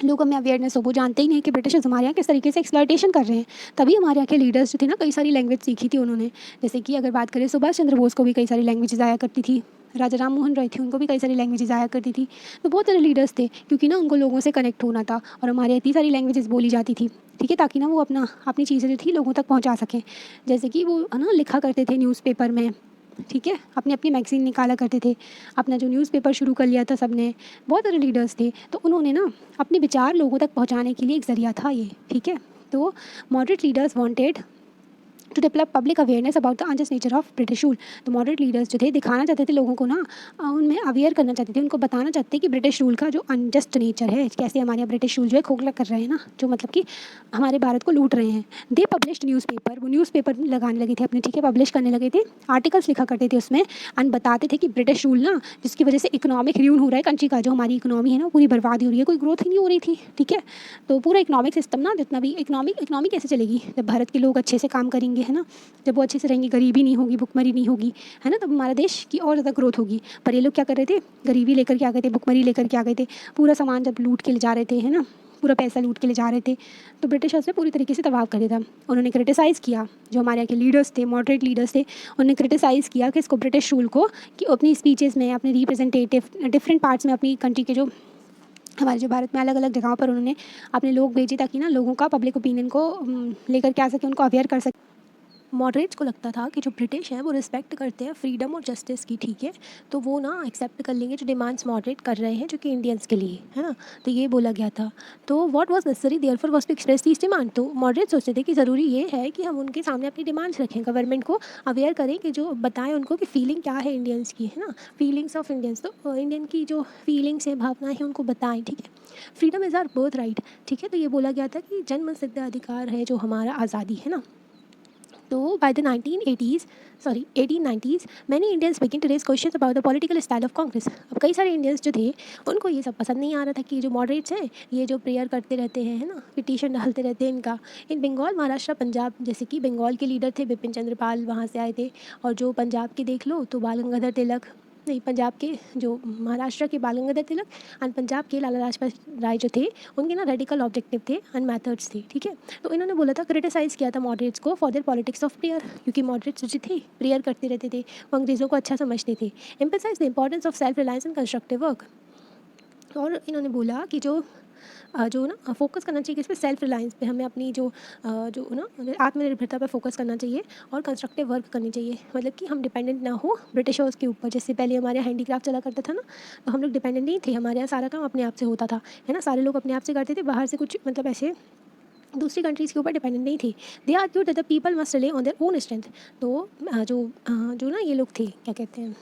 लोगों में अवेयरनेस हो, वो जानते ही नहीं कि ब्रिटिशर्स हमारे यहाँ किस तरीके से एक्सप्लॉयटेशन कर रहे हैं। तभी हमारे यहाँ के लीडर्स जो थे ना, कई सारी लैंग्वेज सीखी थी उन्होंने। जैसे कि अगर बात करें सुभाष चंद्र बोस को भी कई सारी लैंग्वेजेस आया करती थी, राजा राम मोहन रॉय थे उनको भी कई सारी लैंग्वेजेस आया करती थी। तो बहुत सारे लीडर्स थे, क्योंकि ना उनको लोगों से कनेक्ट होना था, और हमारे यहाँ इतनी सारी लैंग्वेजेस बोली जाती थी, ठीक है, ताकि ना वो अपनी चीज़ें जो थी लोगों तक पहुँचा सकें। जैसे कि वो ना लिखा करते थे न्यूज़पेपर में, ठीक है, अपनी अपनी मैगज़ीन निकाला करते थे, अपना जो न्यूज़पेपर शुरू कर लिया था सबने। बहुत सारे लीडर्स थे, तो उन्होंने ना अपने विचार लोगों तक पहुंचाने के लिए एक ज़रिया था ये, ठीक है। तो moderate leaders wanted to develop public awareness about the unjust nature of British rule. तो मॉडरेट लीडर्स जो थे दिखाना चाहते थे लोगों को ना, उनमें अवेयर करना चाहते थे, उनको बताना चाहते थे कि ब्रिटिश रूल का जो अनजस्ट नेचर है, कैसे हमारे यहाँ ब्रिटिश रूल जो है खोखला कर रहे हैं ना, जो मतलब कि हमारे भारत को लूट रहे हैं। दे पब्लिश्ड न्यूज़पेपर, वो न्यूज़पेपर लगाने लगे थे अपने, ठीक है, पब्लिश करने लगे थे, आर्टिकल्स लिखा करते थे उसमें, एंड बताते थे कि ब्रिटिश रूल ना, जिसकी वजह से इकोनॉमिक र्यून हो रहा है कंट्री का, जो हमारी इकोनॉमी है ना पूरी बर्बाद हो रही है, कोई ग्रोथ ही नहीं हो रही थी, ठीक है। तो पूरा इकोनॉमिक सिस्टम ना, जितना भी इकोनॉमी कैसे चलेगी जब भारत के लोग अच्छे से काम करेंगे, है ना, जब वो अच्छे से रहेंगे, गरीबी नहीं होगी, भुखमरी नहीं होगी, है ना, तब हमारा देश की और ज़्यादा ग्रोथ होगी। पर ये लोग क्या कर रहे थे, गरीबी लेकर के आ गए थे, भुखमरी लेकर के आ गए थे, पूरा सामान जब लूट के ले जा रहे थे, है ना, पूरा पैसा लूट के ले जा रहे थे, तो ब्रिटिशर्स ने पूरी तरीके से तबाह कर दिया था। उन्होंने क्रिटिसाइज़ किया, जो हमारे यहाँ के लीडर्स थे, मॉडरेट लीडर्स थे, उन्होंने क्रिटिसाइज़ किया कि इसको ब्रिटिश रूल को, कि अपनी स्पीचेज़ में, अपने रिप्रेजेंटेटिव डिफरेंट पार्ट्स में अपनी कंट्री के जो हमारे जो भारत में अलग अलग जगहों पर उन्होंने अपने लोग भेजे, ताकि ना लोगों का पब्लिक ओपिनियन को लेकर के आ सके, उनको अवेयर कर सके। मॉडरेट्स को लगता था कि जो ब्रिटिश हैं वो रिस्पेक्ट करते हैं फ्रीडम और जस्टिस की, ठीक है, तो वो ना एक्सेप्ट कर लेंगे जो डिमांड्स मॉडरेट कर रहे हैं, जो कि इंडियंस के लिए, है ना। तो ये बोला गया था। तो what was necessary therefore was to express this demand. तो मॉडरेट सोचते थे कि ज़रूरी ये है कि हम उनके सामने अपनी डिमांड्स रखें, गवर्नमेंट को अवेयर करें, कि जो बताएं उनको कि फीलिंग क्या है इंडियंस की, है ना, फीलिंग्स ऑफ इंडियंस। तो इंडियन की जो फीलिंग्स हैं, भावनाएँ हैं, उनको बताएं, ठीक है। Freedom is our birthright, ठीक है। तो ये बोला गया था कि जन्म सिद्ध अधिकार है जो हमारा, आज़ादी, है ना। तो by the 1890s many Indians began to raise questions about the political style of Congress। अब कई सारे इंडियंस जो थे उनको ये सब पसंद नहीं आ रहा था कि जो मॉडरेट्स हैं ये जो प्रेयर करते रहते हैं, है ना, पिटीशन डालते रहते हैं इनका। इन बंगाल, महाराष्ट्र, पंजाब, जैसे कि बंगाल के लीडर थे बिपिन चंद्र पाल, वहाँ से आए थे। और जो पंजाब के देख लो तो बाल गंगाधर तिलक, नहीं, पंजाब के जो महाराष्ट्र के बाल गंगाधर तिलक, एंड पंजाब के लाला लाजपत राय जो थे, उनके ना रेडिकल ऑब्जेक्टिव थे एंड मेथड्स थे, ठीक है। तो इन्होंने बोला था, क्रिटिसाइज़ किया था मॉडरेट्स को for their politics of prayer, क्योंकि मॉडरेट्स जो थे प्रेयर करते रहते थे, वो अंग्रेज़ों को अच्छा समझते थे। Emphasise the importance of self reliance and constructive work. और इन्होंने बोला कि जो ना फोकस करना चाहिए किस पे, सेल्फ रिलायंस पे, हमें अपनी जो ना आत्मनिर्भरता पे फोकस करना चाहिए, और कंस्ट्रक्टिव वर्क करनी चाहिए, मतलब कि हम डिपेंडेंट ना हो ब्रिटिशर्स के ऊपर। जैसे पहले हमारे यहाँ हैंडीक्राफ्ट चला करता था ना, तो हम लोग डिपेंडेंट नहीं थे, हमारे यहाँ सारा काम अपने आप से होता था, है ना, सारे लोग अपने आप से करते थे, बाहर से कुछ मतलब ऐसे दूसरी कंट्रीज़ के ऊपर डिपेंडेंट नहीं थी। They argued that the people must rely on their own strength. तो जो ना ये लोग थे, क्या कहते हैं,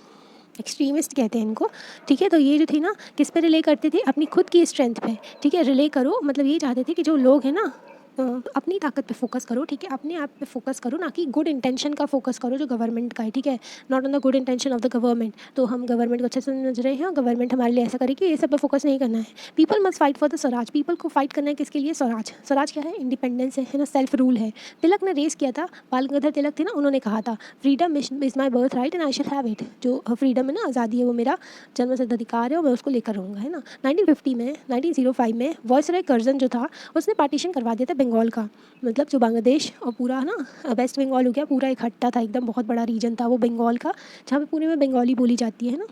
एक्सट्रीमिस्ट कहते हैं इनको, ठीक है। तो ये जो थी ना, किस पे रिले करते थे, अपनी खुद की स्ट्रेंथ पे, ठीक है, रिले करो, मतलब ये चाहते थे कि जो लोग हैं ना, अपनी ताकत पे फोकस करो, ठीक है, अपने आप पे फोकस करो, ना कि गुड इंटेंशन का फोकस करो जो गवर्नमेंट का है, ठीक है, not on the good intention of the government. तो हम गवर्नमेंट को अच्छे से समझ रहे हैं, गवर्नमेंट हमारे लिए ऐसा करेगी, ये सब पे फोकस नहीं करना है। People must fight for the Swaraj, people को फाइट करना है किसके लिए, स्वराज। स्वराज क्या है, इंडिपेंडेंस है ना, सेल्फ रूल है। तिलक ने रेस किया था, बाल गंगाधर तिलक थे ना, उन्होंने कहा था, freedom is my birth right and I shall have it. जो फ्रीडम है ना, आज़ादी है, वो मेरा जन्मसिद्ध अधिकार है और मैं उसको लेकर रहूँगा, है ना। 1905 में वायसराय कर्जन जो था, उसने पार्टीशन करवा दिया था बंगाल का, मतलब जो बांग्लादेश और पूरा ना वेस्ट बंगाल हो गया, पूरा इकट्ठा था, एकदम बहुत बड़ा रीजन था वो बंगाल का, जहाँ पे पूरे में बंगाली बोली जाती है ना।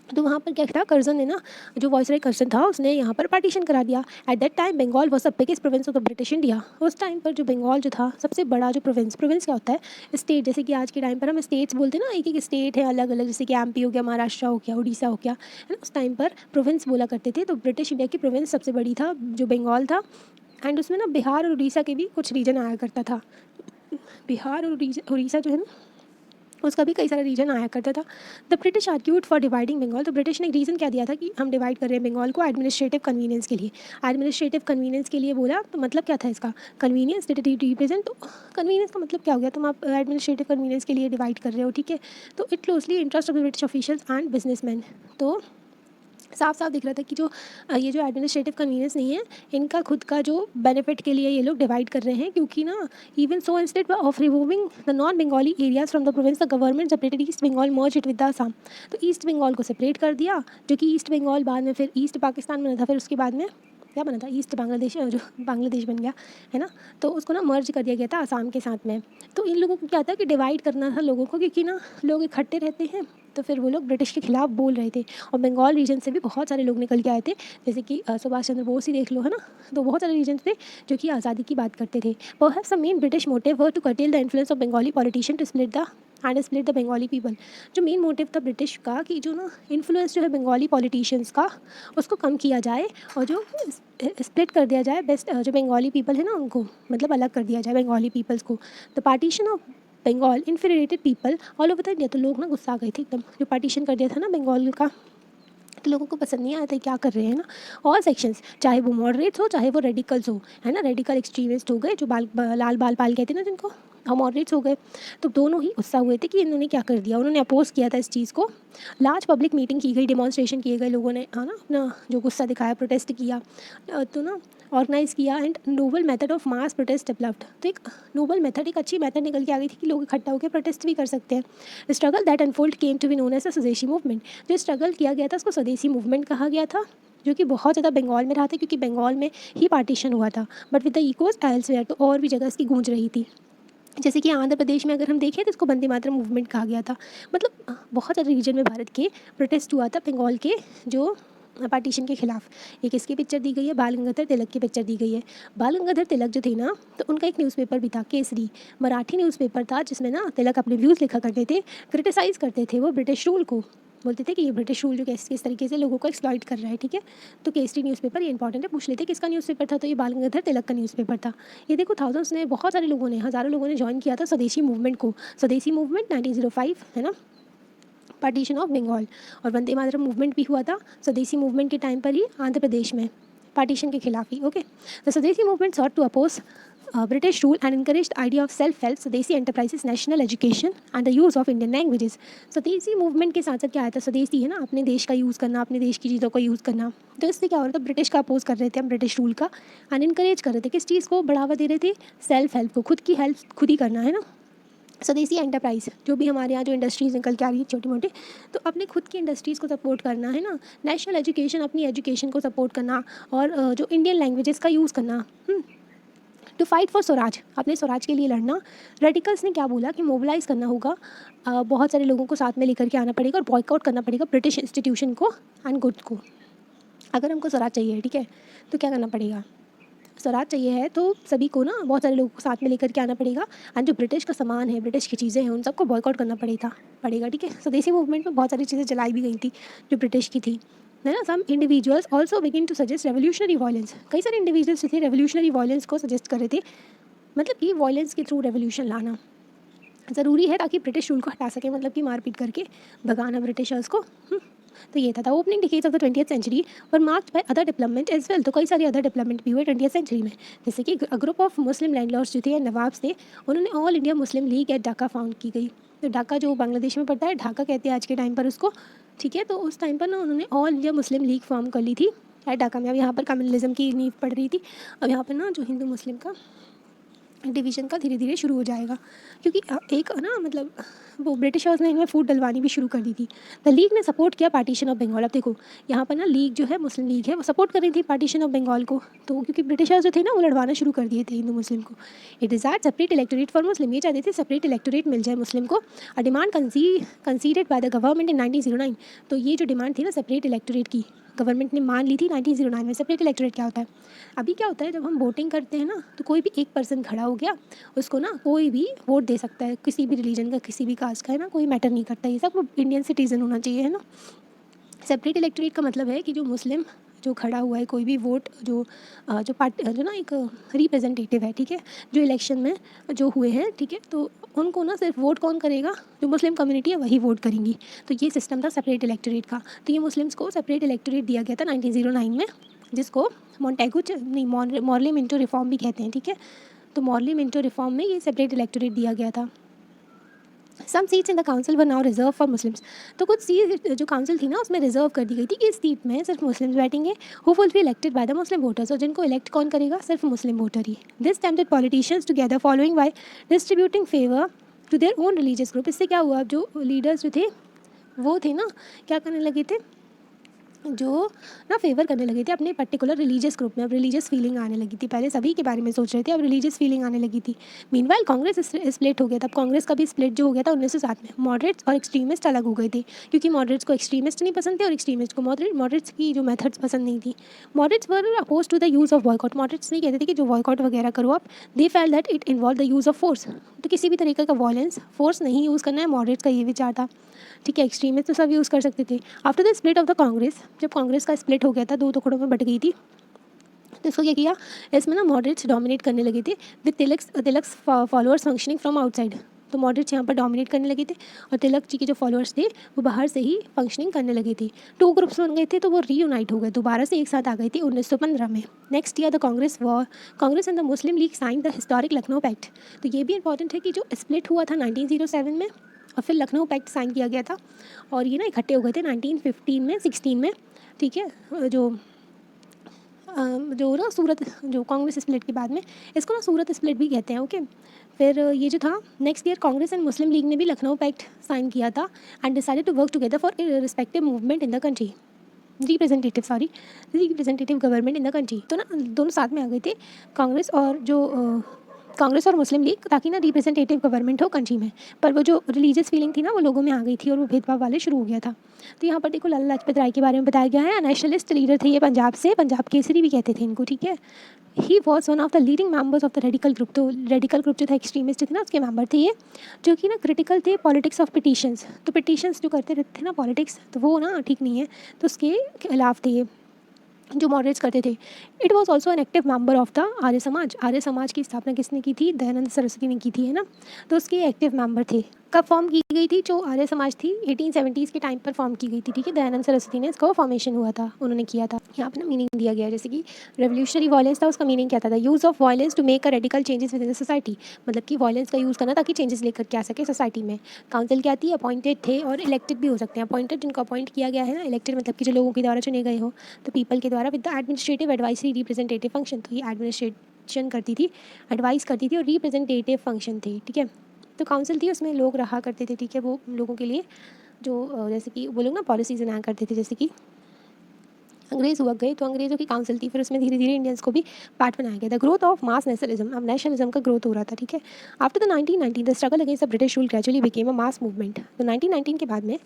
तो वहाँ पर क्या था, कर्जन ने ना, जो वायसराय कर्जन था, उसने यहाँ पर पार्टीशन करा दिया। At that time Bengal was the biggest province of the British India. उस टाइम पर जो बंगाल जो था, सबसे बड़ा जो प्रोविंस क्या होता है, स्टेट, जैसे कि आज के टाइम पर हम स्टेट्स बोलते हैं ना, एक एक स्टेट है अलग अलग, जैसे कि एमपी हो गया, महाराष्ट्र हो गया, उड़ीसा हो गया, है ना। उस टाइम पर प्रोविंस बोला करते थे। तो ब्रिटिश इंडिया की प्रोविंस सबसे बड़ी था जो बंगाल था, एंड उसमें ना बिहार और उड़ीसा के भी कुछ रीजन आया करता था। बिहार और उड़ीसा जो है ना, उसका भी कई सारा रीजन आया करता था। The British argued for dividing Bengal. तो ब्रिटिश ने एक रीज़न क्या दिया था कि हम डिवाइड कर रहे हैं बंगाल को एडमिनिस्ट्रेटिव कन्वीनियंस के लिए। एडमिनिस्ट्रेटिव कन्वीनियंस के लिए बोला, तो मतलब क्या था इसका, कन्वीनियंस डिड इट रिप्रेजेंट। तो कन्वीनियंस का मतलब क्या हो गया, तुम आप एडमिनिस्ट्रेटिव कन्वीनियंस के लिए डिवाइड कर रहे हो, ठीक है। तो it closely interest of the British officials and businessman. तो साफ साफ दिख रहा था कि जो ये जो एडमिनिस्ट्रेटिव कन्वीनियंस नहीं है, इनका खुद का जो बेनिफिट के लिए ये लोग डिवाइड कर रहे हैं, क्योंकि ना even so instead of removing the non Bengali areas from the province the government separated East Bengal merge it with the Assam. तो ईस्ट बंगाल को सेपरेट कर दिया, जो कि ईस्ट बंगाल बाद में फिर ईस्ट पाकिस्तान बना था, फिर उसके बाद में क्या बना था, ईस्ट बांग्लादेश, जो बांग्लादेश बन गया है ना। तो उसको ना मर्ज कर दिया गया था आसाम के साथ में। तो इन लोगों को क्या था कि डिवाइड करना था लोगों को, क्योंकि ना लोग इकट्ठे रहते हैं, तो फिर वो लोग ब्रिटिश के खिलाफ बोल रहे थे। और बंगाल रीजन से भी बहुत सारे लोग निकल के आए थे, जैसे कि सुभाष चंद्र बोस ही देख लो, है ना। तो बहुत सारे रीजन थे जो कि आज़ादी की बात करते थे। Perhaps the main British motive were to curtail the influence of Bengali politician to split the Bengali people. जो मेन मोटिव था ब्रिटिश का कि जो ना इन्फ्लुएंस जो है बंगाली पॉलिटिशियंस का, उसको कम किया जाए और जो स्प्लिट कर दिया जाए बेस्ट जो बंगाली पीपल है ना उनको, मतलब अलग कर दिया जाए बंगाली पीपल्स को। The partition of Bengal infuriated people all over the India. तो लोग ना गुस्सा आ गए थे एकदम, जो पार्टीशन कर दिया था ना बंगाल का, तो लोगों को पसंद नहीं आया था क्या कर रहे हैं ना। ऑल सेक्शंस, चाहे वो मॉडरेट्स हो चाहे वो रेडिकल्स हो, है ना, रेडिकल एक्सट्रीमिस्ट हो गए जो लाल बाल पाल कहते हैं ना जिनको, और मॉडरेट्स हो गए। तो दोनों ही गुस्सा हुए थे कि इन्होंने क्या कर दिया, उन्होंने अपोज किया था इस चीज़ को। लार्ज पब्लिक मीटिंग की गई, डिमॉन्स्ट्रेशन किए गए, लोगों ने है ना अपना जो गुस्सा दिखाया, प्रोटेस्ट किया, तो ना ऑर्गेनाइज किया। And noble method of mass protest developed. तो एक नोबल मेथड, एक अच्छी मेथड निकल के आ गई थी कि लोग इकट्ठा होकर प्रोटेस्ट भी कर सकते हैं। Struggle that unfold came to be known as the Swadeshi movement. जो स्ट्रगल किया गया था उसको स्वदेशी मूवमेंट कहा गया था, जो कि बहुत ज़्यादा बंगाल में रहा था, क्योंकि बंगाल में ही पार्टीशन हुआ था, but with the echoes elsewhere. तो और भी जगह इसकी गूंज रही थी, जैसे कि आंध्र प्रदेश में अगर हम देखें तो इसको वंदे मातरम मूवमेंट कहा गया था। मतलब बहुत सारे रीजन में भारत के प्रोटेस्ट हुआ था बंगाल के जो पार्टीशन के खिलाफ। एक इसकी पिक्चर दी गई है, बाल गंगाधर तिलक की पिक्चर दी गई है। बाल गंगाधर तिलक जो थे ना, तो उनका एक न्यूज़पेपर भी था, केसरी, मराठी न्यूज़पेपर था, जिसमें ना तिलक अपने व्यूज़ लिखा करते थे, क्रिटिसाइज़ करते थे वो ब्रिटिश रूल को, बोलते थे कि ये ब्रिटिश रूल जो किस तरीके से लोगों को एक्सप्लॉइट कर रहा है, ठीक है। तो केसरी न्यूज़पेपर, ये इंपॉर्टेंट है, पूछ लेते किसका न्यूज़पेपर था, तो ये बाल गंगाधर तिलक का न्यूज़पेपर था। ये देखो थाउजेंड्स ने, बहुत सारे लोगों ने, हज़ारों लोगों ने ज्वाइन किया था स्वदेशी मूवमेंट को। स्वदेशी मूवमेंट 1905, है ना, पार्टीशन ऑफ बंगाल। और वंदे मातरम मूवमेंट भी हुआ था स्वदेशी मूवमेंट के टाइम पर ही, आंध्र प्रदेश में, पार्टीशन के खिलाफ ही। Okay, the Swadeshi movement sought to oppose British rule and encouraged the idea of self-help, स्वदेशी enterprises, national education and the use of Indian languages। स्वदेशी मूवमेंट के साथ साथ क्या आया था, स्वदेशी है ना, अपने देश का यूज़ करना, अपने देश की चीज़ों का यूज़ करना। तो इससे क्या हो रहा था, ब्रिटिश का अपोज कर रहे थे हम, ब्रिटिश रूल का, एंड इनकरेज कर रहे थे किस चीज़ को, बढ़ावा दे रहे थे, सेल्फ हेल्प को, खुद की हेल्प खुद ही करना, है ना। स्वदेशी एंटरप्राइज, जो भी हमारे यहाँ जो इंडस्ट्रीज़ निकल के आ रही है छोटी मोटी, तो अपने खुद की इंडस्ट्रीज़ को सपोर्ट करना, है ना। नेशनल एजुकेशन, अपनी एजुकेशन को सपोर्ट करना, और जो इंडियन लैंग्वेजेस का यूज़ करना। टू फाइट फॉर स्वराज, अपने स्वराज के लिए लड़ना। रेडिकल्स ने क्या बोला कि मोबिलाइज़ करना होगा, बहुत सारे लोगों को साथ में लेकर के आना पड़ेगा और बॉयकआउट करना पड़ेगा ब्रिटिश इंस्टीट्यूशन को एंड गुड्स को। अगर हमको स्वराज चाहिए, ठीक है, तो क्या करना पड़ेगा, स्वराज चाहिए है तो सभी को ना, बहुत सारे लोगों को साथ में लेकर के आना पड़ेगा, एंड जो ब्रिटिश का सामान है, ब्रिटिश की चीज़ें हैं, उन सबको बॉयकॉट करना पड़ेगा, ठीक है। स्वदेशी मूवमेंट में बहुत सारी चीज़ें जलाई भी गई थी जो ब्रिटिश की थी, है ना। Some individuals also begin to suggest revolutionary violence. कई सारे इंडिविजुअल्स थे रेवोल्यूशनरी वायलेंस को सजेस्ट कर रहे थे, मतलब कि वायलेंस के थ्रू रेवोल्यूशन लाना ज़रूरी है ताकि ब्रिटिश रूल को हटा सके, मतलब कि मारपीट करके भगाना ब्रिटिशर्स को। तो ये था opening decades of the 20th century और marked by other development as well. तो कई सारे अदर डेवलपमेंट भी हुए 20th सेंचुरी में, जैसे कि ग्रुप ऑफ मुस्लिम लैंडलॉर्ड्स जो थे, नवाब्स थे, उन्होंने ऑल इंडिया मुस्लिम लीग एट ढाका फाउंड की गई। तो ढाका जो बांग्लादेश में पड़ता है, ढाका कहते हैं आज के टाइम पर उसको, ठीक है। तो उस टाइम पर ना उन्होंने ऑल इंडिया मुस्लिम लीग फॉर्म कर ली थी एट ढाका में। अब यहाँ पर कम्युनलिज्म की नींव पड़ रही थी, अब यहाँ पर ना जो हिंदू मुस्लिम का डिवीज़न का धीरे धीरे शुरू हो जाएगा, क्योंकि एक ना मतलब वो ब्रिटिशर्स ने इनमें फूट डलवानी भी शुरू कर दी थी। द लीग ने सपोर्ट किया पार्टीशन ऑफ बंगाल। अब देखो यहाँ पर ना लीग जो है, मुस्लिम लीग है, वो सपोर्ट कर रही थी पार्टीशन ऑफ बंगाल को, तो क्योंकि ब्रिटिशर्स जो थे ना वो लड़वाना शुरू कर दिए थे हिंदू मुस्लिम को। It desire separate electorate for Muslim, ये चाहते थे सेपरेट इलेक्टोरेट मिल जाए मुस्लिम को। A demand considered by the government in 1909। तो ये जो डिमांड थी ना सेपरेट इलेक्टोरेट की, गवर्नमेंट ने मान ली थी 1909 में। सेपरेट इलेक्टोरेट क्या होता है, अभी क्या होता है जब हम वोटिंग करते हैं ना, तो कोई भी एक पर्सन खड़ा हो गया, उसको ना कोई भी वोट दे सकता है, किसी भी रिलीजन का, किसी भी कास्ट का, है ना, कोई मैटर नहीं करता, ये सब वो इंडियन सिटीज़न होना चाहिए, है ना। सेपरेट इलेक्टोरेट का मतलब है कि जो मुस्लिम जो खड़ा हुआ है, कोई भी वोट जो पार्टी जो ना एक रिप्रेजेंटेटिव है, ठीक है, जो इलेक्शन में जो हुए हैं, ठीक है, तो उनको ना सिर्फ वोट कौन करेगा, जो मुस्लिम कम्युनिटी है वही वोट करेंगी। तो ये सिस्टम था सेपरेट इलेक्टोरेट का। तो ये मुस्लिम्स को सेपरेट इलेक्टोरेट दिया गया था 1909 में, जिसको मॉन्टेगू नहीं मॉर्ले मिंटो रिफॉर्म भी कहते हैं, ठीक है। तो मॉर्ले मिंटो रिफॉर्म में ये सेपरेट इलेक्टोरेट दिया गया था। Some seats in the council were now reserved for Muslims. तो कुछ सीट जो काउंसिल थी ना उसमें रिजर्व कर दी गई थी कि इस सीट में सिर्फ मुस्लिम्स बैठेंगे, who will be elected by the Muslim voters, और जिनको इलेक्ट कौन करेगा, सिर्फ मुस्लिम वोटर ही। This tempted politicians together following by distributing favour to their own religious group. इससे क्या हुआ, जो लीडर्स जो थे वो थे ना, क्या करने लगे थे, जो ना फेवर करने लगे थे अपने पर्टिकुलर रिलीजियस ग्रुप में। अब रिलीजियस फीलिंग आने लगी थी, पहले सभी के बारे में सोच रहे थे, अब रिलीजियस फीलिंग आने लगी थी। मीनवाइल कांग्रेस स्प्लिट हो गया था। कांग्रेस का भी स्प्लिट जो हो गया था 1907 में। मॉडरेट्स और एक्सट्रीमिस्ट अलग हो गए थे, क्योंकि मॉडरेट्स को एक्सट्रीमिस्ट नहीं पसंद थे और एक्सट्रीमिस्ट को मॉडरेट्स की जो मेथड्स पसंद नहीं थी। Moderates were oppose to the use of boycott. Moderates नहीं कहते थे कि जो बॉयकॉट वगैरह करो आप, they felt that it involve the use of force. तो किसी भी तरीके का वॉयलेंस, फोर्स नहीं यूज़ करना है, मॉडरेट्स का ये विचार था। ठीक है, एक्सट्रीमिस्ट तो सब यूज़ कर सकते थे। After the split of the Congress, जब कांग्रेस का स्प्लिट हो गया था, दो टुकड़ों में बट गई थी, तो इसको क्या किया, इसमें ना मॉडरेट्स डोमिनेट करने लगे थे with Tilak's followers functioning from outside. तो मॉडरेट्स यहाँ पर डोमिनेट करने लगे थे और तिलक जी के जो फॉलोअर्स थे वो बाहर से ही फंक्शनिंग करने लगे थे। टू ग्रुप्स बन गए थे, तो वो रीयूनाइट हो गए, दोबारा से एक साथ आ गए थे 1915 में। Next year the Congress and the Muslim League sign the historic Lucknow pact. तो ये भी इंपॉर्टेंट है कि जो स्प्लिट हुआ था 1907 में और फिर लखनऊ पैक्ट साइन किया गया था, और ये ना इकट्ठे हो गए थे 1915 में 16 में। ठीक है, जो ना सूरत, जो कांग्रेस स्प्लिट के बाद में, इसको ना सूरत स्प्लिट भी कहते हैं। ओके, फिर ये जो था next year Congress and Muslim League ने भी लखनऊ पैक्ट साइन किया था and decided to work together for respective movement in the country, representative government in the country. तो ना दोनों साथ में आ गए थे, कांग्रेस और मुस्लिम लीग, ताकि ना रिप्रेजेंटेटिव गवर्नमेंट हो कंट्री में। पर वो जो रिलीजियस फीलिंग थी ना वो लोगों में आ गई थी और वो भेदभाव वाले शुरू हो गया था। तो यहाँ पर देखो लाला लाजपत राय के बारे में बताया गया है। नेशनलिस्ट लीडर थे ये पंजाब से, पंजाब केसरी भी कहते थे इनको। ठीक है, he was one of the leading members of the radical group. तो रेडिकल ग्रुप जो था, एक्सट्रीमिस्ट थे ना, उसके मेंबर थे ये, जो कि ना क्रिटिकल थे पॉलिटिक्स ऑफ पिटिशंस। तो पिटिशंस जो करते रहते थे ना पॉलिटिक्स, तो वो ना ठीक नहीं है, तो उसके खिलाफ थे ये, जो मॉडरेट्स करते थे। It was also an active member of the Arya Samaj. Arya समाज की स्थापना किसने की थी, दयानंद सरस्वती ने की थी, है ना। तो उसके एक्टिव मेंबर थे। कब फॉर्म की गई थी जो आर्य समाज थी, 1870s के टाइम पर फॉर्म की गई थी। ठीक है, दयानंद सरस्वती ने इसका फॉर्मेशन हुआ था, उन्होंने किया था। यहाँ पर ना मीनिंग दिया गया है, जैसे कि रेवोल्यूशनरी वायलेंस था, उसका मीनिंग क्या था, use of violence to make a radical changes within the society. मतलब कि वायलेंस का यूज़ करना ताकि चेंजेस लेकर के आ सके सोसाइटी में। काउंसिल क्या थी, अपॉइंटेड थे और इलेक्टेड भी हो सकते हैं। अपॉइंटेड जिनको अपॉइंट किया गया है ना, इलेक्टेड मतलब कि जो लोगों के द्वारा चुने गए हो, तो पीपल के द्वारा, with the administrative advisory representative function. तो ये एडमिनिस्ट्रेशन करती थी, एडवाइस करती थी और रिप्रेजेंटेटिव फंक्शन थी। ठीक है, तो काउंसिल थी, उसमें लोग रहा करते थे। ठीक है, वो लोगों के लिए जो जैसे कि वो लोग ना पॉलिसीज इनाम करते थे, जैसे कि अंग्रेज़ हुआ गए, तो अंग्रेज़ों की काउंसिल थी, फिर उसमें धीरे धीरे इंडियंस को भी पार्ट बनाया गया था। ग्रोथ ऑफ मास नेशनलिज्म, अब नेशनलिज्म का ग्रोथ हो रहा था। ठीक है, after the 1919 the struggle against the British rule gradually became a mass movement. तो 1919 के बाद में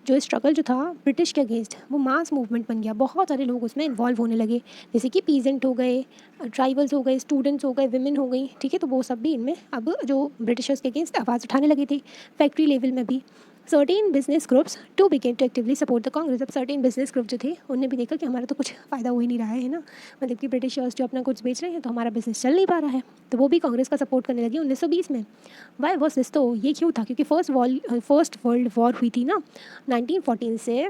जो स्ट्रगल जो था ब्रिटिश के अगेंस्ट, वो मास मूवमेंट बन गया। बहुत सारे लोग उसमें इन्वॉल्व होने लगे, जैसे कि पीजेंट हो गए, ट्राइबल्स हो गए, स्टूडेंट्स हो गए, विमेन हो गई। ठीक है, तो वो सब भी इनमें अब जो ब्रिटिशर्स के अगेंस्ट आवाज़ उठाने लगे थे, फैक्ट्री लेवल में भी। Certain business groups to begin to actively support the Congress. अब सर्टेन बिजनेस ग्रुप जो थे उनने भी देखा कि हमारा तो कुछ फ़ायदा हो ही नहीं रहा है ना, मतलब कि ब्रिटिशर्स जो अपना कुछ बेच रहे हैं तो हमारा बिजनेस चल नहीं पा रहा है, तो वो भी कांग्रेस का सपोर्ट करने लगी 1920 में। वाई वॉज दिस, तो ये क्यों था, क्योंकि फर्स्ट वर्ल्ड वॉर हुई थी ना 1914 से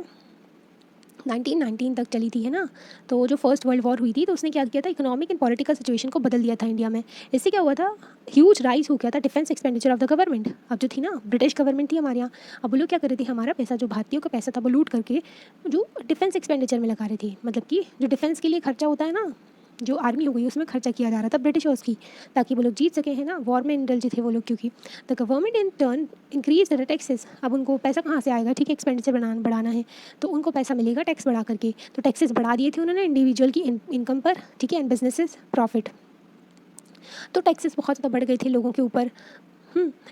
1919 तक चली थी, है ना। तो जो फर्स्ट वर्ल्ड वॉर हुई थी तो उसने क्या किया था, इकोनॉमिक एंड पॉलिटिकल सिचुएशन को बदल दिया था इंडिया में। इससे क्या हुआ था, ह्यूज राइज हो गया था defence expenditure of the government. अब जो थी ना ब्रिटिश गवर्नमेंट थी हमारे यहाँ, अब वो लोग क्या कर रहे थे, हमारा पैसा, जो भारतीयों का पैसा था वो लूट करके जो डिफेंस एक्सपेंडिचर में लगा रहे थे। मतलब कि जो डिफेंस के लिए खर्चा होता है ना, जो आर्मी हो गई उसमें खर्चा किया जा रहा था ब्रिटिशर्स की, ताकि वो लोग जीत सके, है ना। वॉर में इंडल्ज थे वो लोग, क्योंकि the government in turn increase the taxes. अब उनको पैसा कहाँ से आएगा, ठीक है, एक्सपेंडिचर बढ़ाना है तो उनको पैसा मिलेगा टैक्स बढ़ा करके। तो टैक्सेस बढ़ा दिए थे उन्होंने इंडिविजुअल की इनकम पर, ठीक है, एंड बिजनेसेस प्रॉफिट। तो टैक्सेस बहुत ज़्यादा बढ़ गए थे लोगों के ऊपर।